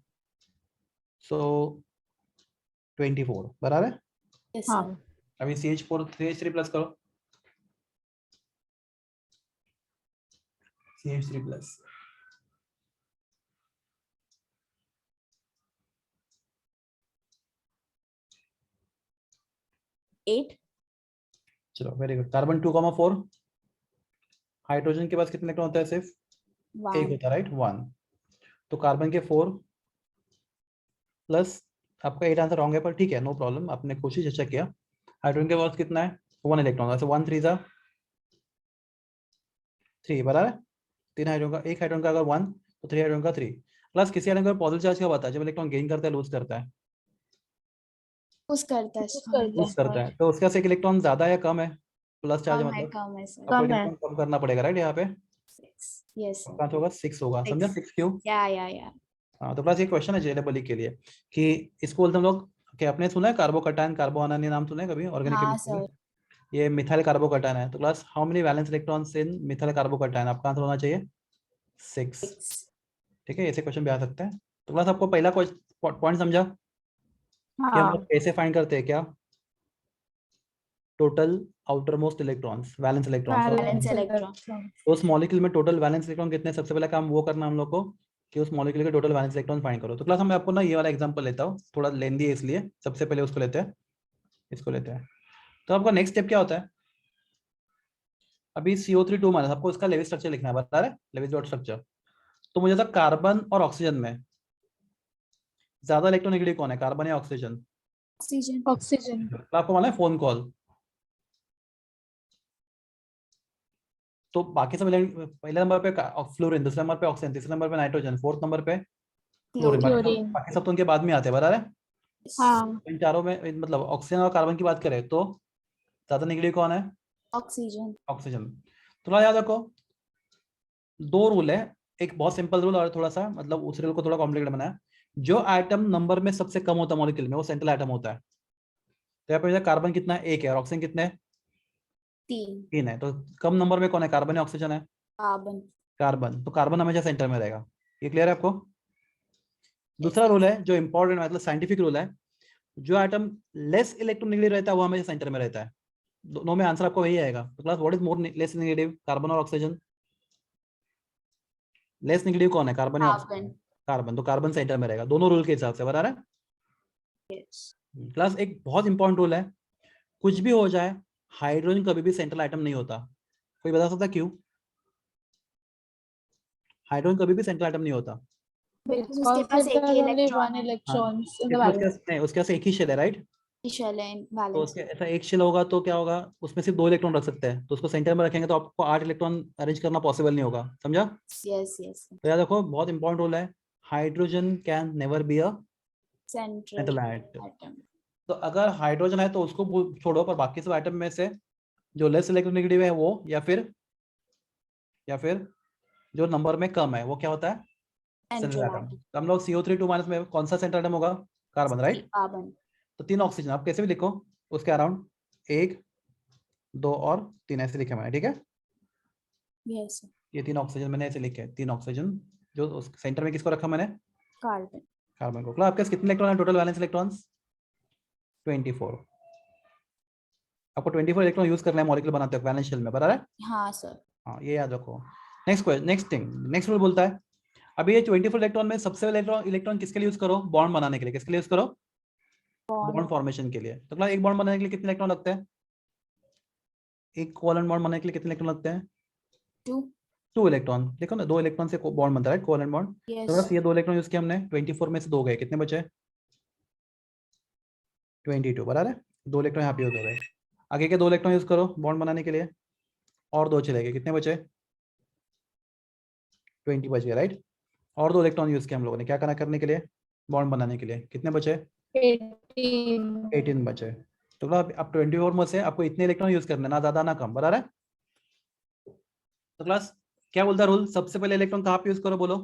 सो 24 बराबर है।
यस
हाँ.
सर
अभी CH3 प्लस करो, CH3 प्लस।
8
चलो very good. Carbon 2 comma 4, hydrogen के पास कितने इलेक्ट्रॉन होता है? सिर्फ एक
1
होता है, राइट? 1। तो कार्बन के 4 प्लस, आपका 8 आंसर रॉन्ग है पर ठीक है, नो प्रॉब्लम, आपने कोशिश अच्छा किया। हाइड्रोजन के पास कितना है? 1 इलेक्ट्रॉन, वैसे 1 3 3 बराबर है। 3 हाइड्रोजन का, एक हाइड्रोजन का अगर 1 तो 3 हाइड्रोजन का 3। प्लस किसी हाइड्रोजन का पॉजिटिव चार्ज कब आता है? जब इलेक्ट्रॉन गेन करता है, लूज करता है?
पुश करता है
Push
हाँ
करता
लूज
है.
करता है, तो उसके पास एक इलेक्ट्रॉन ज्यादा है या कम है? प्लस चार्ज है
कम है
मतलब
कम है सर
आपको
कम है.
इलेक्ट्रॉन कम करना पड़ेगा, राइट? यहाँ पे
6 यस सर
कहाँ होगा? 6 होगा, समझा? 6 क्यों?
या
हाँ, तो प्लस ये क्वेश्चन है जेलेबली के लिए कि इसको बोलते हम लोग, क्या आपने सुना है कार्बोकैटायन, कार्बोअनानी नाम सुना है कभी ऑर्गेनिक
हाँ
केमिस्ट्री में?
सर
ये मिथाइल कार्बोकैटायन है। तो class how many valence electrons in methyl carbocation? आपका आंसर होना चाहिए 6।
6
ठीक है, ऐसे क्वेश्चन भी आ सकते हैं। तो क्लास आपको पहला पॉइंट समझा कि हम
हाँ.
लोग कैसे फाइंड करते हैं क्या? Total outer most electrons, valence electrons.
Valence
Valence
electron
electron.
तो उस मॉलिक्यूल में टोटल वैलेंस इलेक्ट्रॉन कितने? सबसे पहला काम वो करना हम लोग को, कि उस मॉलिक्यूल के टोटल वैलेंस इलेक्ट्रॉन फाइंड करो। तो क्लास मैं आपको ना ये वाला एग्जांपल लेता हूँ, थोड़ा लेंदी है इसलिए सबसे पहले उसको लेते हैं, इसको लेते हैं। तो आपका नेक्स्ट स्टेप क्या होता है, अभी CO3 2 माइनस आपको इसका लेविस स्ट्रक्चर लिखना है, बता रहे लेविस डॉट स्ट्रक्चर। तो मुझे था कार्बन और ऑक्सीजन में ज्यादा इलेक्ट्रोनेगेटिव कौन है, कार्बन या ऑक्सीजन?
ऑक्सीजन।
ऑक्सीजन।
तो आपको मालूम है फोन कॉल, तो बाकी सब पहले नंबर पे फ्लोरीन, दूसरे नंबर पे ऑक्सीजन, तीसरे नंबर पे नाइट्रोजन, फोर्थ नंबर पे क्लोरीन,
क्लोरीन।
बाकी सब तो उनके बाद में आते हैं, बता रहे।
हाँ।
इन चारों में मतलब ऑक्सीजन और कार्बन की बात करें तो ज्यादा नेगेटिव कौन है,
ऑक्सीजन।
ऑक्सीजन। थोड़ा याद रखो, दो रूल है, एक बहुत सिंपल रूल और थोड़ा सा मतलब उस रूल को थोड़ा कॉम्प्लिकेटेड बनाया। जो आइटम नंबर में सबसे कम होता है मॉलिक्यूल में वो सेंट्रल आइटम होता है। तो यहाँ पे कार्बन कितना है, 1 है, और ऑक्सीजन कितने हैं,
3।
3 है। तो कम नंबर में कौन है, कार्बन या ऑक्सीजन है,
कार्बन।
कार्बन। तो कार्बन हमेशा सेंटर में रहेगा, ये क्लियर है आपको। दूसरा
Yes.
रूल है जो इंपॉर्टेंट मतलब साइंटिफिक रूल है, जो आइटम लेस इलेक्ट्रोनेगेटिव रहता है वो हमेशा सेंटर में रहता है। दोनों में आंसर आपको वही आएगा। तो class what is more less negative, carbon और ऑक्सीजन? लेस नेगेटिव कौन है, कार्बन या ऑक्सीजन?
कार्बन।
कार्बन। तो कार्बन सेंटर में रहेगा दोनों रूल के हिसाब से, बता रहा है।
Yes.
क्लास एक बहुत इंपॉर्टेंट रूल है, कुछ भी हो जाए हाइड्रोजन कभी भी सेंट्रल आइटम नहीं होता। कोई बता सकता क्यों, हाइड्रोजन कभी भी सेंट्रल आइटम नहीं होता?
उसके
Because
पास
it
एक ही
has only
इलेक्ट्रॉन
one
है।
electrons in the
क्योंकि
valence.
नहीं, उसके पास एक ही शेल है, राइट।
शेल है
तो
बैलेंस।
उसके ऐसा एक शेल होगा तो क्या होगा, उसमें सिर्फ 2 इलेक्ट्रॉन रख सकते हैं, तो उसको सेंटर में रखेंगे तो आपको 8 इलेक्ट्रॉन अरेंज करना पॉसिबल नहीं होगा, समझा।
Yes yes.
तो याद रखो बहुत इंपॉर्टेंट रूल है, hydrogen can never be a
central
central item.
Atom.
तो अगर हाइड्रोजन है तो उसको छोड़ो, पर बाकी सब आइटम में से जो लेस इलेक्ट्रोनेगेटिव है वो, या फिर जो नंबर में कम है वो क्या होता है, सेंट्रल
सेंट्रल
आइटम।
एटम।
तो हम लोग CO3 2 माइनस में कौन सा सेंट्रल आइटम होगा, कार्बन, राइट।
कार्बन।
तो 3 ऑक्सीजन आप कैसे भी लिखो उसके अराउंड 1 2 और 3 ऐसे लिखे मैंने, ठीक है।
यस।
ये 3 ऑक्सीजन मैंने ऐसे लिखे, 3 ऑक्सीजन। जो उस सेंटर में किसको रखा मैंने,
कार्बन।
कार्बन को। आपके पास कितने इलेक्ट्रॉन है टोटल वैलेंस इलेक्ट्रॉन्स, 24। आपको 24 इलेक्ट्रॉन यूज करना है मॉलिक्यूल बनाते हैं वैलेंस शेल में, बता रहा है।
हाँ सर।
हाँ ये याद रखो। Next question, next thing, next rule बोलता है, अभी ये 24 इलेक्ट्रॉन में सबसे पहले इलेक्ट्रॉन किसके लिए यूज करो, बॉन्ड बनाने के लिए। किसके लिए यूज करो, बॉन्ड फॉर्मेशन के लिए। तो क्लास एक बॉन्ड बनाने के लिए कितने इलेक्ट्रॉन लगते हैं, एक कोवेलेंट बॉन्ड बनाने के लिए कितने इलेक्ट्रॉन लगते हैं,
2।
2 इलेक्ट्रॉन। देखो ना 2 इलेक्ट्रॉन से बॉन्ड बनता है, कोवेलेंट बॉन्ड। तो बस
यस।
ये 2 इलेक्ट्रॉन यूज किए हमने, 24 में से 2 गए, कितने बचे, 22, बराबर है। 2 इलेक्ट्रॉन यहाँ पे यूज हो गए। आगे के 2 इलेक्ट्रॉन यूज करो बॉन्ड बनाने के लिए, और 2 चले गए, कितने बचे, 20 बच गए, राइट। और 2 इलेक्ट्रॉन यूज किया हम लोगों ने क्या करने के लिए, बॉन्ड बनाने के लिए, कितने बचे,
18.
18 बचे। तो अब 24 में से आपको इतने इलेक्ट्रॉन यूज करने, ना ज्यादा ना कम, बराबर है। तो क्लास क्या बोलता है रूल, सबसे पहले इलेक्ट्रॉन कहाँ पे यूज करो, बोलो,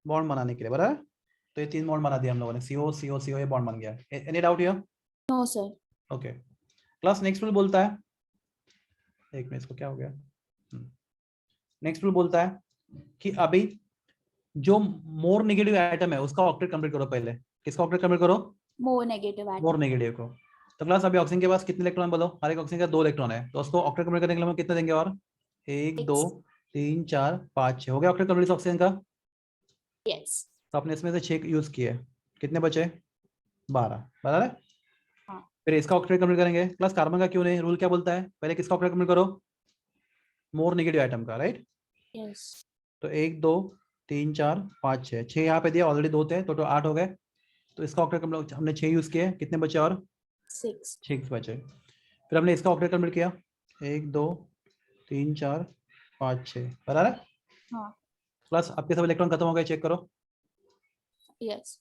बॉन्ड बनाने के लिए, बराबर। तो ये 3 बॉन्ड बना दिया हम लोगों ने, CO CO CO, ये बॉन्ड बन गया। Any doubt here,
no sir.
Okay. Class next rule बोलता है, एक मिनट इसको क्या हो गया, नेक्स्ट रूल बोलता है कि अभी जो मोर नेगेटिव आइटम है उसका ऑक्टेट कंप्लीट करो पहले। किसका ऑक्टेट कंप्लीट करो,
मोर नेगेटिव
मोर
एटम।
नेगेटिव को। तो क्लास अभी ऑक्सीजन के पास कितने इलेक्ट्रॉन बोलो, हर एक ऑक्सीजन का 2 इलेक्ट्रॉन है, तो उसको ऑक्टेट कंप्लीट करने के लिए हम कितने देंगे, और 1 2 3 4 5 6 हो गया ऑक्टेट कंप्लीट ऑक्सीजन का।
यस।
तो आपने इसमें से 6 यूज किए, कितने बचे, 12, बराबर है।
हाँ।
फिर इसका ऑक्टेट कंप्लीट करेंगे। क्लास कार्बन का क्यों नहीं, रूल क्या बोलता है, पहले किसका ऑक्टेट कंप्लीट करो, मोर नेगेटिव आइटम का, राइट।
यस।
तो 1 2 3 4 5 6, 6 यहाँ पे दिया, ऑलरेडी 2 थे, टोटल 8 हो गए। तो इसका ऑक्टेट कंप्लीट हमने 6 यूज किए, कितने बचे, और
6।
6 बचे। फिर हमने इसका ऑक्टेट कंप्लीट किया, 1 2 3 4 5 6, बराबर है।
हाँ।
प्लस आपके सब इलेक्ट्रॉन खत्म हो गए, चेक करो।
यस।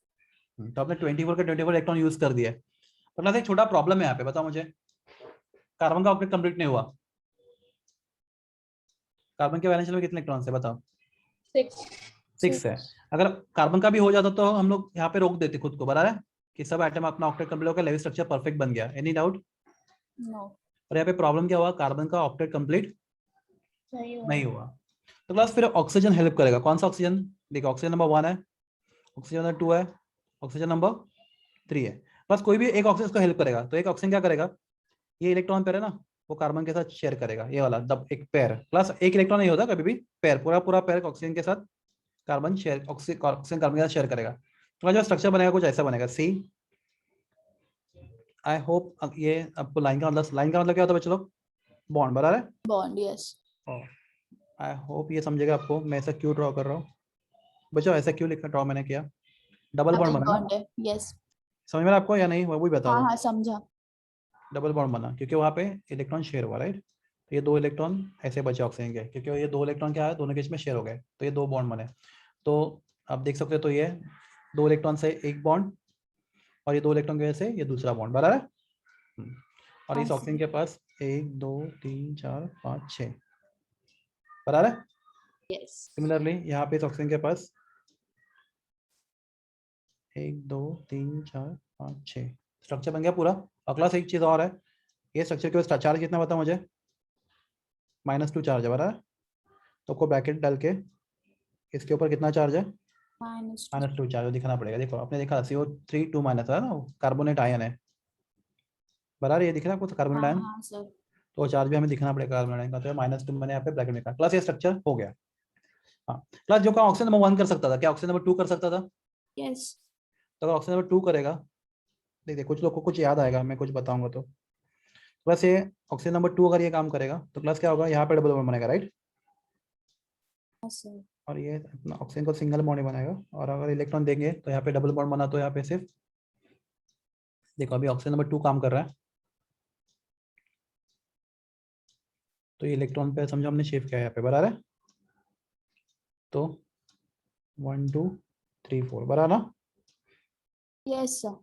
तो आपने 24 के 24 इलेक्ट्रॉन यूज कर दिए। प्लस एक छोटा प्रॉब्लम है यहाँ पे, बताओ मुझे, कार्बन का ऑक्टेट कंप्लीट नहीं हुआ। कार्बन के वैलेंस शेल में कितने इलेक्ट्रॉन है, बताओ,
6.
6 है। अगर कार्बन का भी हो जाता तो हम लोग यहाँ पे रोक देते खुद को, बराबर है, कि सब आइटम अपना ऑक्टेट कंप्लीट होकर लेविस स्ट्रक्चर परफेक्ट बन गया। Any doubt.
नो।
और यहाँ पे प्रॉब्लम क्या हुआ, कार्बन का ऑक्टेट कंप्लीट नहीं हुआ। तो क्लास फिर ऑक्सीजन हेल्प करेगा, कौन सा ऑक्सीजन, देखो ऑक्सीजन नंबर 1 है, ऑक्सीजन नंबर 2 है, ऑक्सीजन नंबर 3 है। बस कोई भी एक ऑक्सीजन को हेल्प करेगा। तो एक ऑक्सीजन क्या करेगा, ये इलेक्ट्रॉन पेयर है ना, वो कार्बन के साथ शेयर करेगा, ये वाला एक पेयर प्लस एक इलेक्ट्रॉन नहीं होता कभी भी, पेयर पूरा पूरा पेयर ऑक्सीजन के साथ कार्बन शेयर, ऑक्सीजन कार्बन के साथ शेयर करेगा। तो जो स्ट्रक्चर बनेगा कुछ ऐसा बनेगा। सी आई होप ये आपको लाइन का मतलब क्या होता है बच्चों लोग? बॉन्ड, बराबर है?
Bond, yes.
आई होप ये समझेगा आपको। मैं ऐसा क्यों ड्रॉ कर रहा हूँ बच्चों, ऐसा क्यों लिखा ड्रॉ मैंने किया? डबल बॉन्ड बना ना?
बॉन्ड है, यस।
समझ में आ रहा आपको या नहीं? वो भी बता
हाँ
दो।
हाँ, समझा।
डबल बॉन्ड बना क्योंकि वहाँ पे इलेक्ट्रॉन शेयर हुआ, राइट? तो ये 2 इलेक्ट्रॉन ऐसे बचे ऑक्सीजन के, क्योंकि ये 2 इलेक्ट्रॉन क्या है, दोनों के बीच में शेयर हो गए, तो ये 2 बॉन्ड बने। तो आप देख सकते हो, तो ये 2 इलेक्ट्रॉन से एक बॉन्ड, और ये 2 इलेक्ट्रॉन की वजह से ये दूसरा बॉन्ड, बराबर है? और इस ऑक्सीजन के पास 1 2 3 4 5 6, बराबर है?
यस।
सिमिलरली यहाँ पे इस ऑक्सीजन के पास 1 2 3 4 5 6 स्ट्रक्चर बन गया पूरा। और क्लास एक चीज और है, ये स्ट्रक्चर के पास चार्ज कितना पता मुझे? -2 चार्ज है, बराबर? तो आपको ब्रैकेट डाल के इसके ऊपर कितना चार्ज है? -2 चार्ज दिखाना पड़ेगा। देखो आपने देखा CO3 2 माइनस है ना, कार्बोनेट आयन है, बराबर? ये दिख रहा है आपको कार्बोनेट आयन?
हाँ सर।
तो चार्ज भी हमें दिखना पड़ेगा कार्बोनेट आयन का, तो -2 मैंने यहाँ पे ब्रैकेट में लिखा। क्लास ये स्ट्रक्चर हो गया। हाँ क्लास, जो का ऑक्सीजन नंबर 1 कर सकता था, क्या ऑक्सीजन नंबर 2 कर सकता था?
यस।
तो अगर ऑक्सीजन नंबर 2 करेगा, देखिए कुछ लोग को कुछ याद आएगा, मैं कुछ बताऊंगा तो। प्लस ये ऑक्सीजन नंबर 2 अगर ये काम करेगा तो प्लस क्या होगा, यहाँ पे डबल बॉन्ड बनेगा, राइट?
सर।
और ये अपना ऑक्सीजन को सिंगल बॉन्ड बनेगा, और अगर इलेक्ट्रॉन देंगे तो यहाँ पे डबल बॉन्ड बना, तो यहाँ पे सिर्फ देखो अभी ऑक्सीजन नंबर 2 काम कर रहा है, तो ये इलेक्ट्रॉन पे समझो हमने शिफ्ट किया है यहाँ पे, बराबर है? तो 1 2 3 4, बराबर ना?
Yes sir.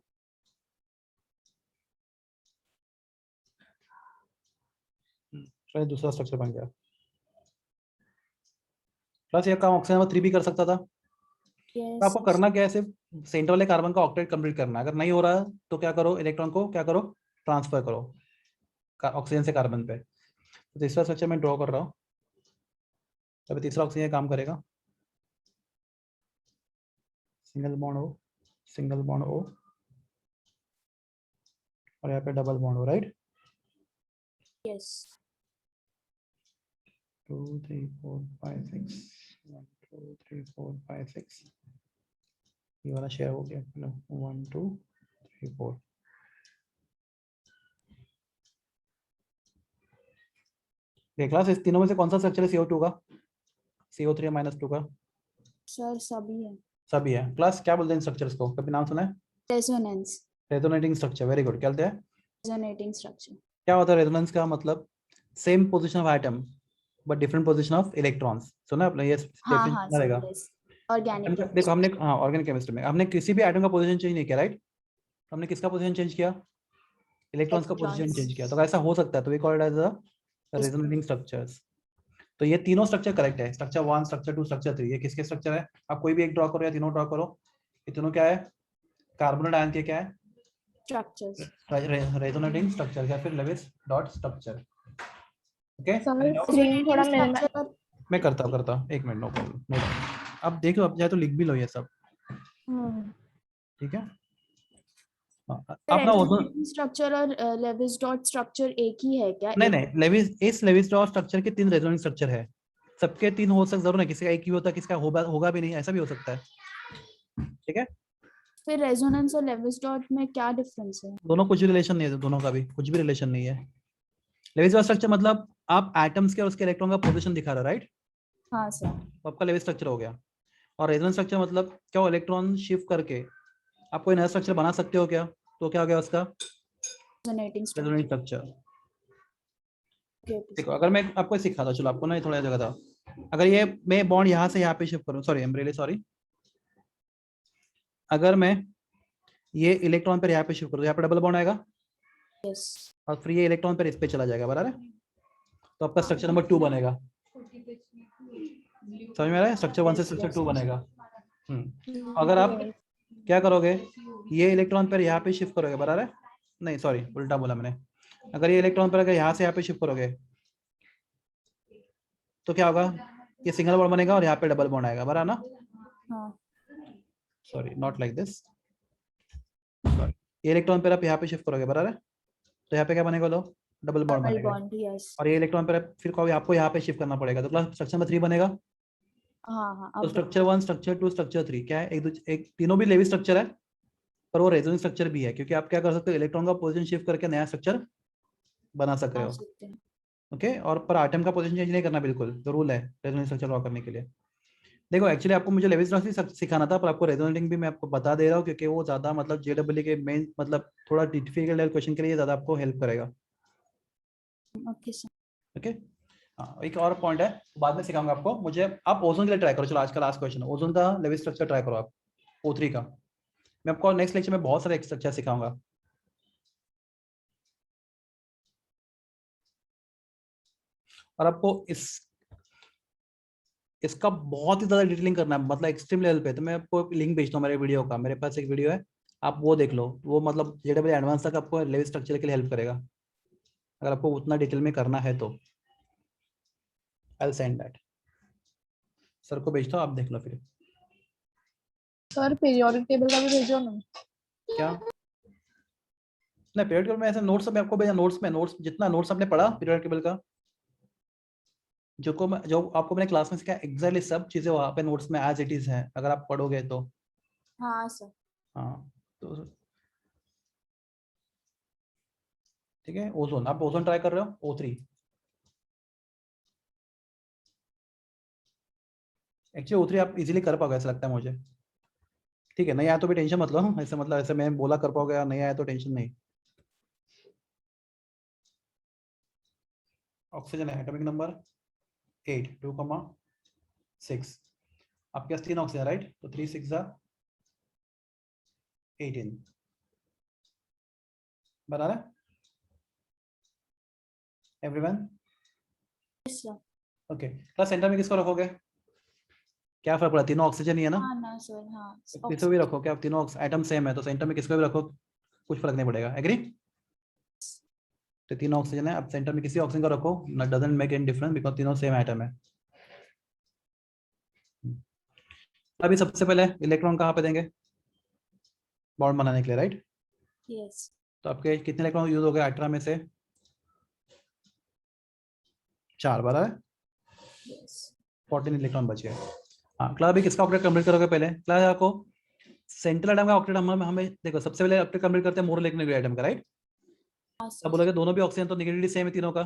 तो दूसरा स्ट्रक्चर बन गया। प्लस ये काम ऑक्सीजन नंबर 3 भी कर सकता था। तो आपको करना क्या है, सिर्फ सेंटर वाले कार्बन का ऑक्टेट कंप्लीट करना है। अगर नहीं हो रहा है तो क्या करो, इलेक्ट्रॉन को क्या करो, ट्रांसफर करो ऑक्सीजन से कार्बन पे। तो तीसरा स्ट्रक्चर मैं ड्रॉ कर रहा हूँ, तभी तीसरा ऑक्सीजन काम करेगा। Single bond O, single bond O, और यहाँ पे डबल बॉन्ड हो, राइट?
यस।
2 3 4 5 6 1 2 3 4 5 6, ये वाला शेयर हो गया। 1 2 3 4। देख क्लास, इस तीनों में से कौन सा स्ट्रक्चर है CO2 का, CO3 -2 का?
सर सभी है।
सभी है। क्लास क्या बोलते हैं स्ट्रक्चर्स को, कभी नाम सुना है?
Resonance.
Resonating structure, very good. क्या बोलते हैं?
Resonating structure.
क्या होता है रेजोनेंस का मतलब? Same position of atom but different position of electrons. सुना आपने? ये
हाँ हाँ
डेफिनेशन रहेगा।
Sir, yes. ऑर्गेनिक
देखो हमने, हाँ ऑर्गेनिक केमिस्ट्री में हमने किसी भी एटम का पोजीशन चेंज नहीं किया, राइट? हमने किसका पोजीशन चेंज किया? इलेक्ट्रॉन्स का पोजीशन चेंज किया। तो ऐसा हो सकता है, तो we called as a resonating structures. तो ये तीनों स्ट्रक्चर करेक्ट है, स्ट्रक्चर 1 स्ट्रक्चर 2 स्ट्रक्चर 3। ये किसके स्ट्रक्चर है? आप कोई भी एक ड्रॉ करो या तीनों ड्रॉ करो, ये तीनों क्या है, कार्बोनेट आयन के क्या है,
स्ट्रक्चर्स।
रेजोनेटिंग स्ट्रक्चर, या फिर Lewis dot structure. Okay
screen थोड़ा मिनिमाइज।
मैं करता हूँ 1 मिनट, नो प्रॉब्लम। अब देख लो, अब चाहे तो लिख भी लो ये सब, ठीक है? अपना ओजोन,
स्ट्रक्चर और लेविस डॉट स्ट्रक्चर एक ही है क्या?
नहीं लेविस डॉट स्ट्रक्चर के 3 रेजोनेटिंग स्ट्रक्चर है। सबके 3 हो सकते, जरूर है किसी का एक ही होता है, किसका होगा भी नहीं, ऐसा भी हो सकता है, ठीक है?
फिर रेजोनेंस और लेविस डॉट में क्या डिफरेंस है?
दोनों कुछ भी रिलेशन नहीं है, दोनों का भी कुछ भी रिलेशन नहीं है। लेविस डॉट स्ट्रक्चर मतलब आप एटम्स के और उसके इलेक्ट्रॉन का पोजीशन दिखा रहे हो, राइट?
हाँ सर।
तो आपका लेविस स्ट्रक्चर हो गया। और रेजोनेंस स्ट्रक्चर मतलब क्या, वो इलेक्ट्रॉन शिफ्ट करके आप कोई नया स्ट्रक्चर बना सकते हो क्या? तो क्या हो गया उसका?
Resonating
resonating structure.
स्ट्रक्चर।
देखो अगर मैं आपको सिखाता, चलो आपको ना ये थोड़ा जगह था, अगर ये मैं बॉन्ड यहाँ से यहाँ पे शिफ्ट करूँ, sorry I am really sorry, अगर मैं ये इलेक्ट्रॉन पर यहाँ पे शिफ्ट करूँ, यहाँ पे डबल बॉन्ड आएगा,
यस।
और फिर ये इलेक्ट्रॉन पर इस पे चला जाएगा, बराबर है? तो आपका स्ट्रक्चर नंबर 2 बनेगा। समझ में आ रहा है? स्ट्रक्चर 1 से स्ट्रक्चर 2 बनेगा। अगर आप क्या करोगे, ये इलेक्ट्रॉन पर यहाँ पे शिफ्ट करोगे, बराबर है? नहीं सॉरी, उल्टा बोला मैंने। अगर ये इलेक्ट्रॉन पर अगर यहाँ से यहाँ पे शिफ्ट करोगे तो क्या होगा, ये सिंगल बॉन्ड बनेगा और यहाँ पे डबल बॉन्ड आएगा, बराबर ना?
हाँ।
Sorry not like this, sorry. ये इलेक्ट्रॉन पर आप यहाँ पे शिफ्ट करोगे, बराबर है? तो यहाँ पे क्या बनेगा लो, डबल बॉन्ड
डबल
बनेगा
बॉन्ड, यस।
और ये इलेक्ट्रॉन पर फिर कभी आपको यहाँ पे शिफ्ट करना पड़ेगा, तो क्लास स्ट्रक्चर नंबर 3 बनेगा।
हाँ,
तो
अब
स्ट्रक्चर 1, स्ट्रक्चर 2, स्ट्रक्चर 3 क्या है, एक तीनों भी लेवी स्ट्रक्चर है, पर वो रेजोनेंस स्ट्रक्चर भी है, क्योंकि आप क्या कर सकते हो, इलेक्ट्रॉन का पोजीशन शिफ्ट करके नया स्ट्रक्चर बना सक रहे
बना
हो।
सकते हैं।
ओके, और पर आटम का पोजीशन चेंज नहीं करना, बिल्कुल तो रूल है रेजोनेंस स्ट्रक्चर ड्रॉ करने के लिए। देखो एक्चुअली आपको मुझे लेवी स्ट्रक्चर सिखाना था, पर आपको रेजोनेटिंग भी मैं आपको बता दे रहा हूँ, क्योंकि वो ज्यादा मतलब जेडब्ल्यू के मेन मतलब थोड़ा डिफिकल्ट लेवल क्वेश्चन के लिए ज्यादा आपको हेल्प करेगा।
Okay sir.
ओके, हाँ एक और पॉइंट है, बाद में सिखाऊंगा आपको। मुझे आप ओजोन के लिए ट्राई करो, चलो आज का लास्ट क्वेश्चन, ओजोन का लेवल स्ट्रक्चर ट्राई करो आप, O3 का। मैं आपको नेक्स्ट लेक्चर में बहुत सारे स्ट्रक्चर सिखाऊंगा। और आपको इसका बहुत ही ज्यादा डिटेलिंग करना है, मतलब एक्सट्रीम लेवल पे, तो मैं आपको लिंक भेजता हूँ मेरे वीडियो का, मेरे पास एक वीडियो है, आप वो देख लो, वो मतलब जेडब्ल्यू एडवांस तक आपको लेवल स्ट्रक्चर के लिए हेल्प करेगा, अगर आपको उतना डिटेल में करना है तो। I will send that, sir को भेजता हूँ, आप देख लो फिर।
सर पीरियोडिक टेबल का भी भेजो ना।
क्या नहीं, पीरियड टेबल में ऐसे नोट्स में आपको भेजा, नोट्स में, नोट्स जितना नोट्स आपने पढ़ा पीरियड टेबल का, जो आपको मैंने क्लास में सिखाया एग्जैक्टली सब चीजें वहाँ पे नोट्स में एज इट इज है, अगर आप पढ़ोगे तो।
हाँ सर।
हाँ तो ठीक है, ओजोन, आप ओजोन ट्राई कर रहे हो, O3। एक्चुअली O3 आप इजीली कर पाओगे ऐसा लगता है मुझे। ठीक है, नहीं आया तो भी टेंशन मत लो, ऐसे मतलब ऐसे मैं बोला कर पाओगे, या नहीं आया तो टेंशन नहीं। ऑक्सीजन है एटॉमिक नंबर 8, 2,6, आपके पास 3 ऑक्सीजन राइट, तो 3 6 18 बना रहे everyone.
Yes sir.
Okay, class centre में किसको रखोगे, क्या फर्क पड़ा, तीनों ऑक्सीजन ही है ना,
हाँ ना सर, हाँ।
तो किसको भी रखो, क्या तीनों एटम सेम है, तो सेंटर में किसको भी रखो कुछ फर्क नहीं पड़ेगा, एग्री। तो तीनों ऑक्सीजन है, अब सेंटर में किसी ऑक्सीजन को रखो, doesn't make any difference because तीनों सेम एटम है। अभी सबसे पहले इलेक्ट्रॉन कहाँ पे देंगे, बॉन्ड बनाने के लिए राइट,
यस।
तो आपके कितने इलेक्ट्रॉन यूज हो गए 18 में से 4 बार है,
यस।
14 इलेक्ट्रॉन बच गए। हाँ क्लास अभी किसका ऑक्टेट कंप्लीट करोगे पहले, क्लास आपको सेंट्रल एटम का ऑक्टेट हमें देखो सबसे पहले ऑक्टेट कंप्लीट करते हैं मोर इलेक्ट्रॉनिक एटम का राइट।
हाँ
अब
सर।
बोलोगे दोनों भी ऑक्सीजन तो नेगेटिविटी सेम है तीनों का,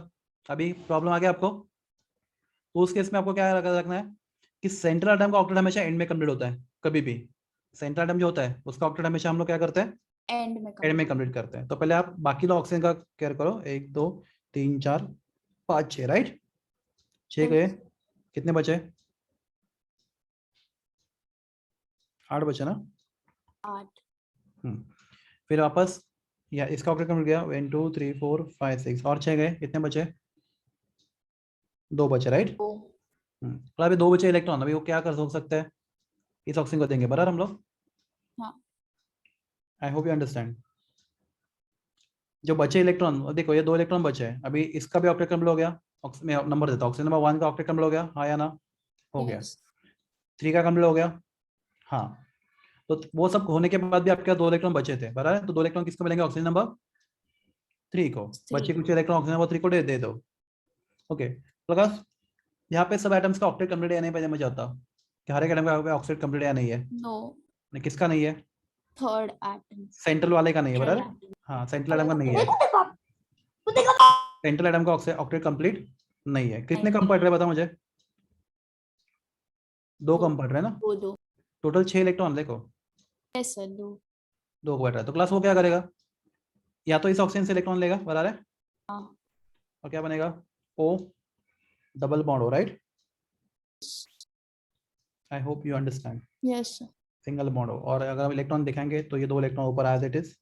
अभी प्रॉब्लम आ गया आपको, तो उस केस में आपको क्या रखना है कि सेंट्रल एटम का ऑक्टेट हमेशा एंड में कंप्लीट होता है, कभी भी सेंट्रल एटम जो होता है उसका ऑक्टेट हमेशा हम लोग क्या करते हैं,
एंड में
एंड में कंप्लीट करते हैं। तो पहले आप बाकी दो ऑक्सीजन का केयर करो, 1 2 3 4 5 6 राइट, 6 गए, कितने बचे, 8 बचे ना।
8।
फिर वापस या इसका ऑक्टेट कंप्लीट गया, 1 2 3 4 5 6 और 6 गए, कितने बचे, 2 बचे राइट।
ओ।
तो अभी 2 बचे इलेक्ट्रॉन, अभी वो क्या कर हो सकता है, इस ऑक्सीजन को देंगे बराबर हम लोग।
हाँ।
I hope you understand. जो बचे इलेक्ट्रॉन देखो, ये 2 इलेक्ट्रॉन बचे हैं, अभी इसका भी ऑक्टेट कंप्लीट हो गया, मैं नंबर देता हूँ, ऑक्सीजन नंबर 1 का ऑक्टेट कंप्लीट हो गया, हाँ या ना, हो गया।
यस।
3 का कंप्लीट हो गया, हाँ। तो वो सब होने के बाद भी आपके पास 2 इलेक्ट्रॉन बचे थे बराबर, तो 2 इलेक्ट्रॉन किसको मिलेंगे, ऑक्सीजन नंबर 3 को, बचे कुछ इलेक्ट्रॉन ऑक्सीजन नंबर 3 को दे दो। ओके तो बस यहाँ पे सब एटम्स का ऑक्टेट कंप्लीट या नहीं, पहले मुझे बताओ कि हर एक एटम का ऑक्टेट कंप्लीट या नहीं है,
नो।
नहीं किसका नहीं है,
थर्ड एटम।
सेंट्रल वाले का नहीं है बराबर, हाँ सेंट्रल एटम का नहीं है, सेंट्रल एटम का ऑक्टेट कंप्लीट नहीं है। कितने कम पड़ रहे हैं बता मुझे, 2 कम पड़ रहे हैं ना,
दो।
टोटल 6 इलेक्ट्रॉन देखो,
यस सर, 2।
2 को बैठ रहा है, तो क्लास वो क्या करेगा, या तो इस ऑक्सीजन से इलेक्ट्रॉन लेगा बराबर है,
हाँ।
और क्या बनेगा, O डबल बॉन्ड हो right. I hope you understand,
yes sir.
Single bond हो, और अगर हम इलेक्ट्रॉन दिखाएंगे तो ये 2 इलेक्ट्रॉन ऊपर एज इट इज,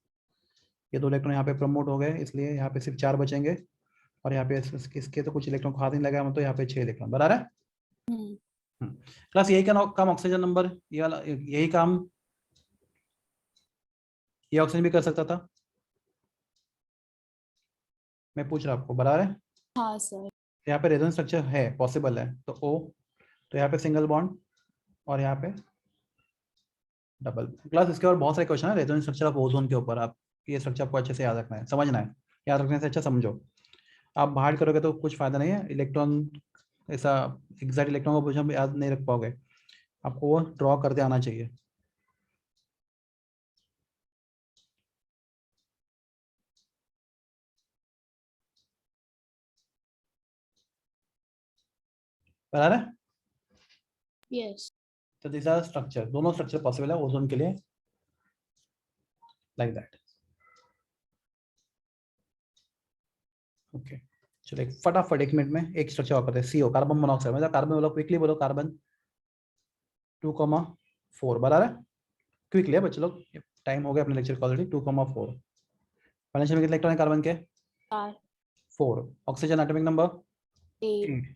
ये 2 इलेक्ट्रॉन यहाँ पे प्रमोट हो गए, इसलिए यहाँ पे सिर्फ 4 बचेंगे, और यहाँ पे इसके तो कुछ इलेक्ट्रॉन हाथ नहीं लगा, तो यहाँ पे 6 इलेक्ट्रॉन बराबर है। क्लास यही काम ऑक्सीजन नंबर ये वाला यही काम ये ऑक्सीजन भी कर सकता था, मैं पूछ रहा आपको बराबर है।
हाँ सर।
यहाँ पे रेजोनेंस स्ट्रक्चर है, पॉसिबल है, तो O, तो यहाँ पे सिंगल बॉन्ड और यहाँ पे डबल। क्लास इसके और बहुत सारे क्वेश्चन है रेजोनेंस स्ट्रक्चर ऑफ ओजोन के ऊपर, आप ये स्ट्रक्चर आपको अच्छे से याद रखना है, समझना है, याद रखने से अच्छा समझो। आप बाहर करोगे तो कुछ फायदा नहीं है, इलेक्ट्रॉन ऐसा एग्जैक्ट इलेक्ट्रॉन का पोजीशन याद नहीं रख पाओगे, आपको वो ड्रॉ करते आना चाहिए। बराबर है?
यस
तो दिस आर स्ट्रक्चर, दोनों स्ट्रक्चर पॉसिबल है ओजोन के लिए, लाइक दैट। ओके चलो फटाफट 1 मिनट में एक स्ट्रक्चर और करते हैं। CO कार्बन मोनोऑक्साइड, मतलब कार्बन बोलो क्विकली, बोलो कार्बन 2,4 बराबर है, क्विकली है बच्चे लोग, टाइम हो गया अपने लेक्चर का ऑलरेडी। 2,4 फाइनेंशियल में कितने इलेक्ट्रॉन है कार्बन के?
4
4। ऑक्सीजन एटॉमिक नंबर
8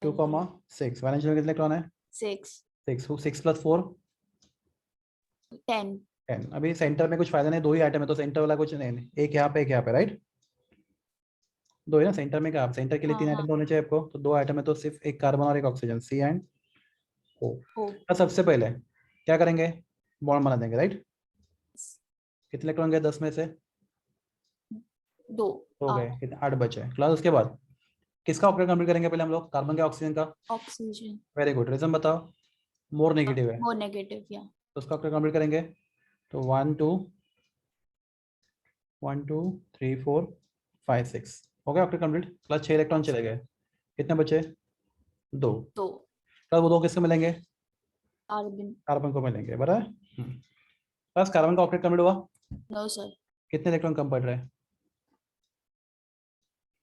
2,6 फाइनेंशियल में कितने इलेक्ट्रॉन है?
6
6 + 4
10
10। अभी सेंटर में कुछ फायदा नहीं, 2 ही आइटम है तो सेंटर वाला कुछ नहीं, एक यहाँ पे एक यहाँ पे, राइट? 2 है ना सेंटर में, क्या सेंटर के लिए 3
हाँ,
आइटम तो होने चाहिए आपको, तो 2 आइटम है तो सिर्फ एक कार्बन और एक ऑक्सीजन, C एंड O।
हो
तो सबसे पहले क्या करेंगे? बॉन्ड बना देंगे, राइट? कितने इलेक्ट्रॉन गए 10 में से?
2
हो गए, कितने 8 बचे। क्लास उसके बाद किसका ऑक्टेट कंप्लीट करेंगे पहले हम लोग? कार्बन का, ऑक्सीजन का।
ऑक्सीजन
वेरी गुड, रीजन बताओ। मोर नेगेटिव है
वो नेगेटिव या
तो उसका ऑक्टेट कंप्लीट करेंगे। तो 1 2 1 2 3 4 5 6 हो गया ऑक्टेट कंप्लीट। प्लस 6 इलेक्ट्रॉन चले गए, कितने बचे? 2।
2
प्लस वो 2 किसको मिलेंगे?
कार्बन
कार्बन को मिलेंगे, बराबर। प्लस कार्बन का ऑक्टेट कंप्लीट हुआ,
नो सर
कितने इलेक्ट्रॉन कम पड़ रहे हैं?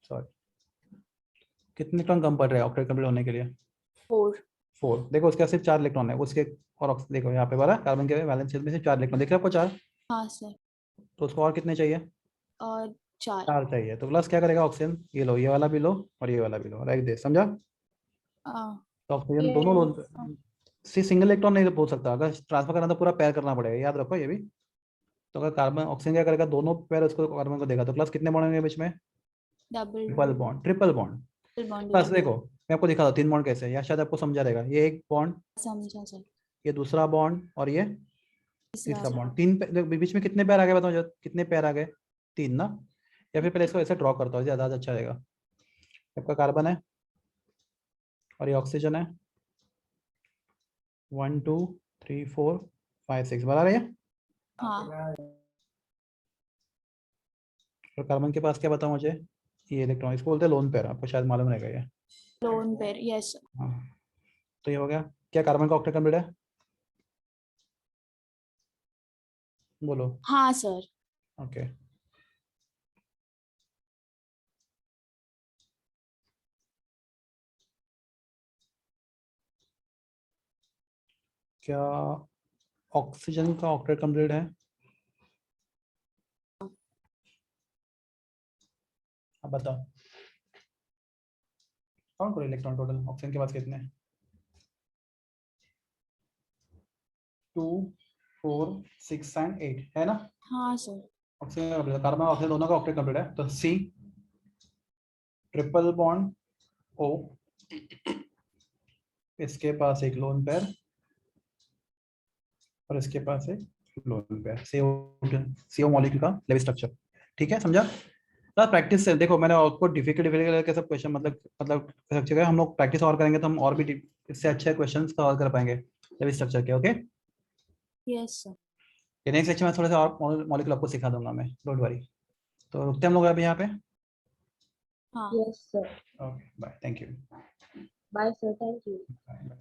सॉरी, कितने इलेक्ट्रॉन कम पड़ रहे हैं ऑक्टेट कंप्लीट होने के लिए?
4
4। देखो उसके सिर्फ 4 इलेक्ट्रॉन है उसके, और देखो यहाँ पे बराबर कार्बन के वैलेंस शेल में से 4 इलेक्ट्रॉन दिख रहे हैं आपको? 4।
हाँ सर
तो उसको और कितने चाहिए?
और 4
4 चाहिए। तो प्लस क्या करेगा ऑक्सीजन? ये लो, ये वाला भी लो और ये वाला भी लो, राइट दे, समझा? तो ऑक्सीजन दोनों लो, सिंगल इलेक्ट्रॉन नहीं हो सकता, अगर ट्रांसफर करना तो पूरा पेयर करना पड़ेगा, याद रखो ये भी। तो अगर कार्बन ऑक्सीजन क्या करेगा, दोनों पेयर उसको कार्बन को देगा, तो प्लस कितने बॉन्ड होंगे बीच में?
Double
triple bond, triple bond.
Bond
plus
या
देखो मैं आपको दिखा दो 3 बॉन्ड कैसे, या शायद आपको समझा रहेगा। ये एक बॉन्ड,
समझा सर
ये दूसरा बॉन्ड और ये
तीसरा
तीसरा बॉन्ड। 3 बीच में कितने पेयर आ गए बताओ जरा, कितने पेयर आ गए? 3 ना? या फिर पहले इसको ऐसे ड्रॉ करता हूँ, ज़्यादा अच्छा रहेगा। आपका कार्बन है और ये ऑक्सीजन है, 1 2 3 4 5 6 बराबर है।
हाँ
और कार्बन के पास क्या बताऊँ मुझे? ये इलेक्ट्रॉन, इसको बोलते हैं लोन पेयर, आपको शायद मालूम रहेगा ये।
लोन पेयर यस
हाँ तो ये हो गया। क्या कार्बन का ऑक्टेट कंप्लीट है? बोलो।
हाँ सर
ओके क्या ऑक्सीजन का ऑक्टेट कंप्लीट है? अब बताओ काउंट करो इलेक्ट्रॉन टोटल ऑक्सीजन के पास कितने? 2 4 6 एंड 8 है ना?
हाँ सर
ऑक्सीजन का कंप्लीट, कार्बन ऑक्सीजन दोनों का ऑक्टेट कंप्लीट है। तो C ट्रिपल बॉन्ड O, इसके पास एक लोन पेयर और इसके पास एक लोन पेयर, CO मॉलिक्यूल का लेवल स्ट्रक्चर। ठीक है, समझा? ना प्रैक्टिस से देखो, मैंने आपको डिफिकल्ट डिफिकल्ट के सब क्वेश्चन मतलब स्ट्रक्चर हम लोग प्रैक्टिस और करेंगे तो हम और भी इससे अच्छे क्वेश्चंस कवर कर पाएंगे लेवल स्ट्रक्चर के। ओके,
यस सर
ये नेक्स्ट लेक्चर में थोड़ा सा और मॉलिक्यूल आपको सिखा दूंगा मैं, डोंट वरी। तो रुकते हैं हम लोग अभी यहाँ पे।
हाँ
Yes, sir.
Okay bye, thank you.
Bye, sir. Thank you.
Bye.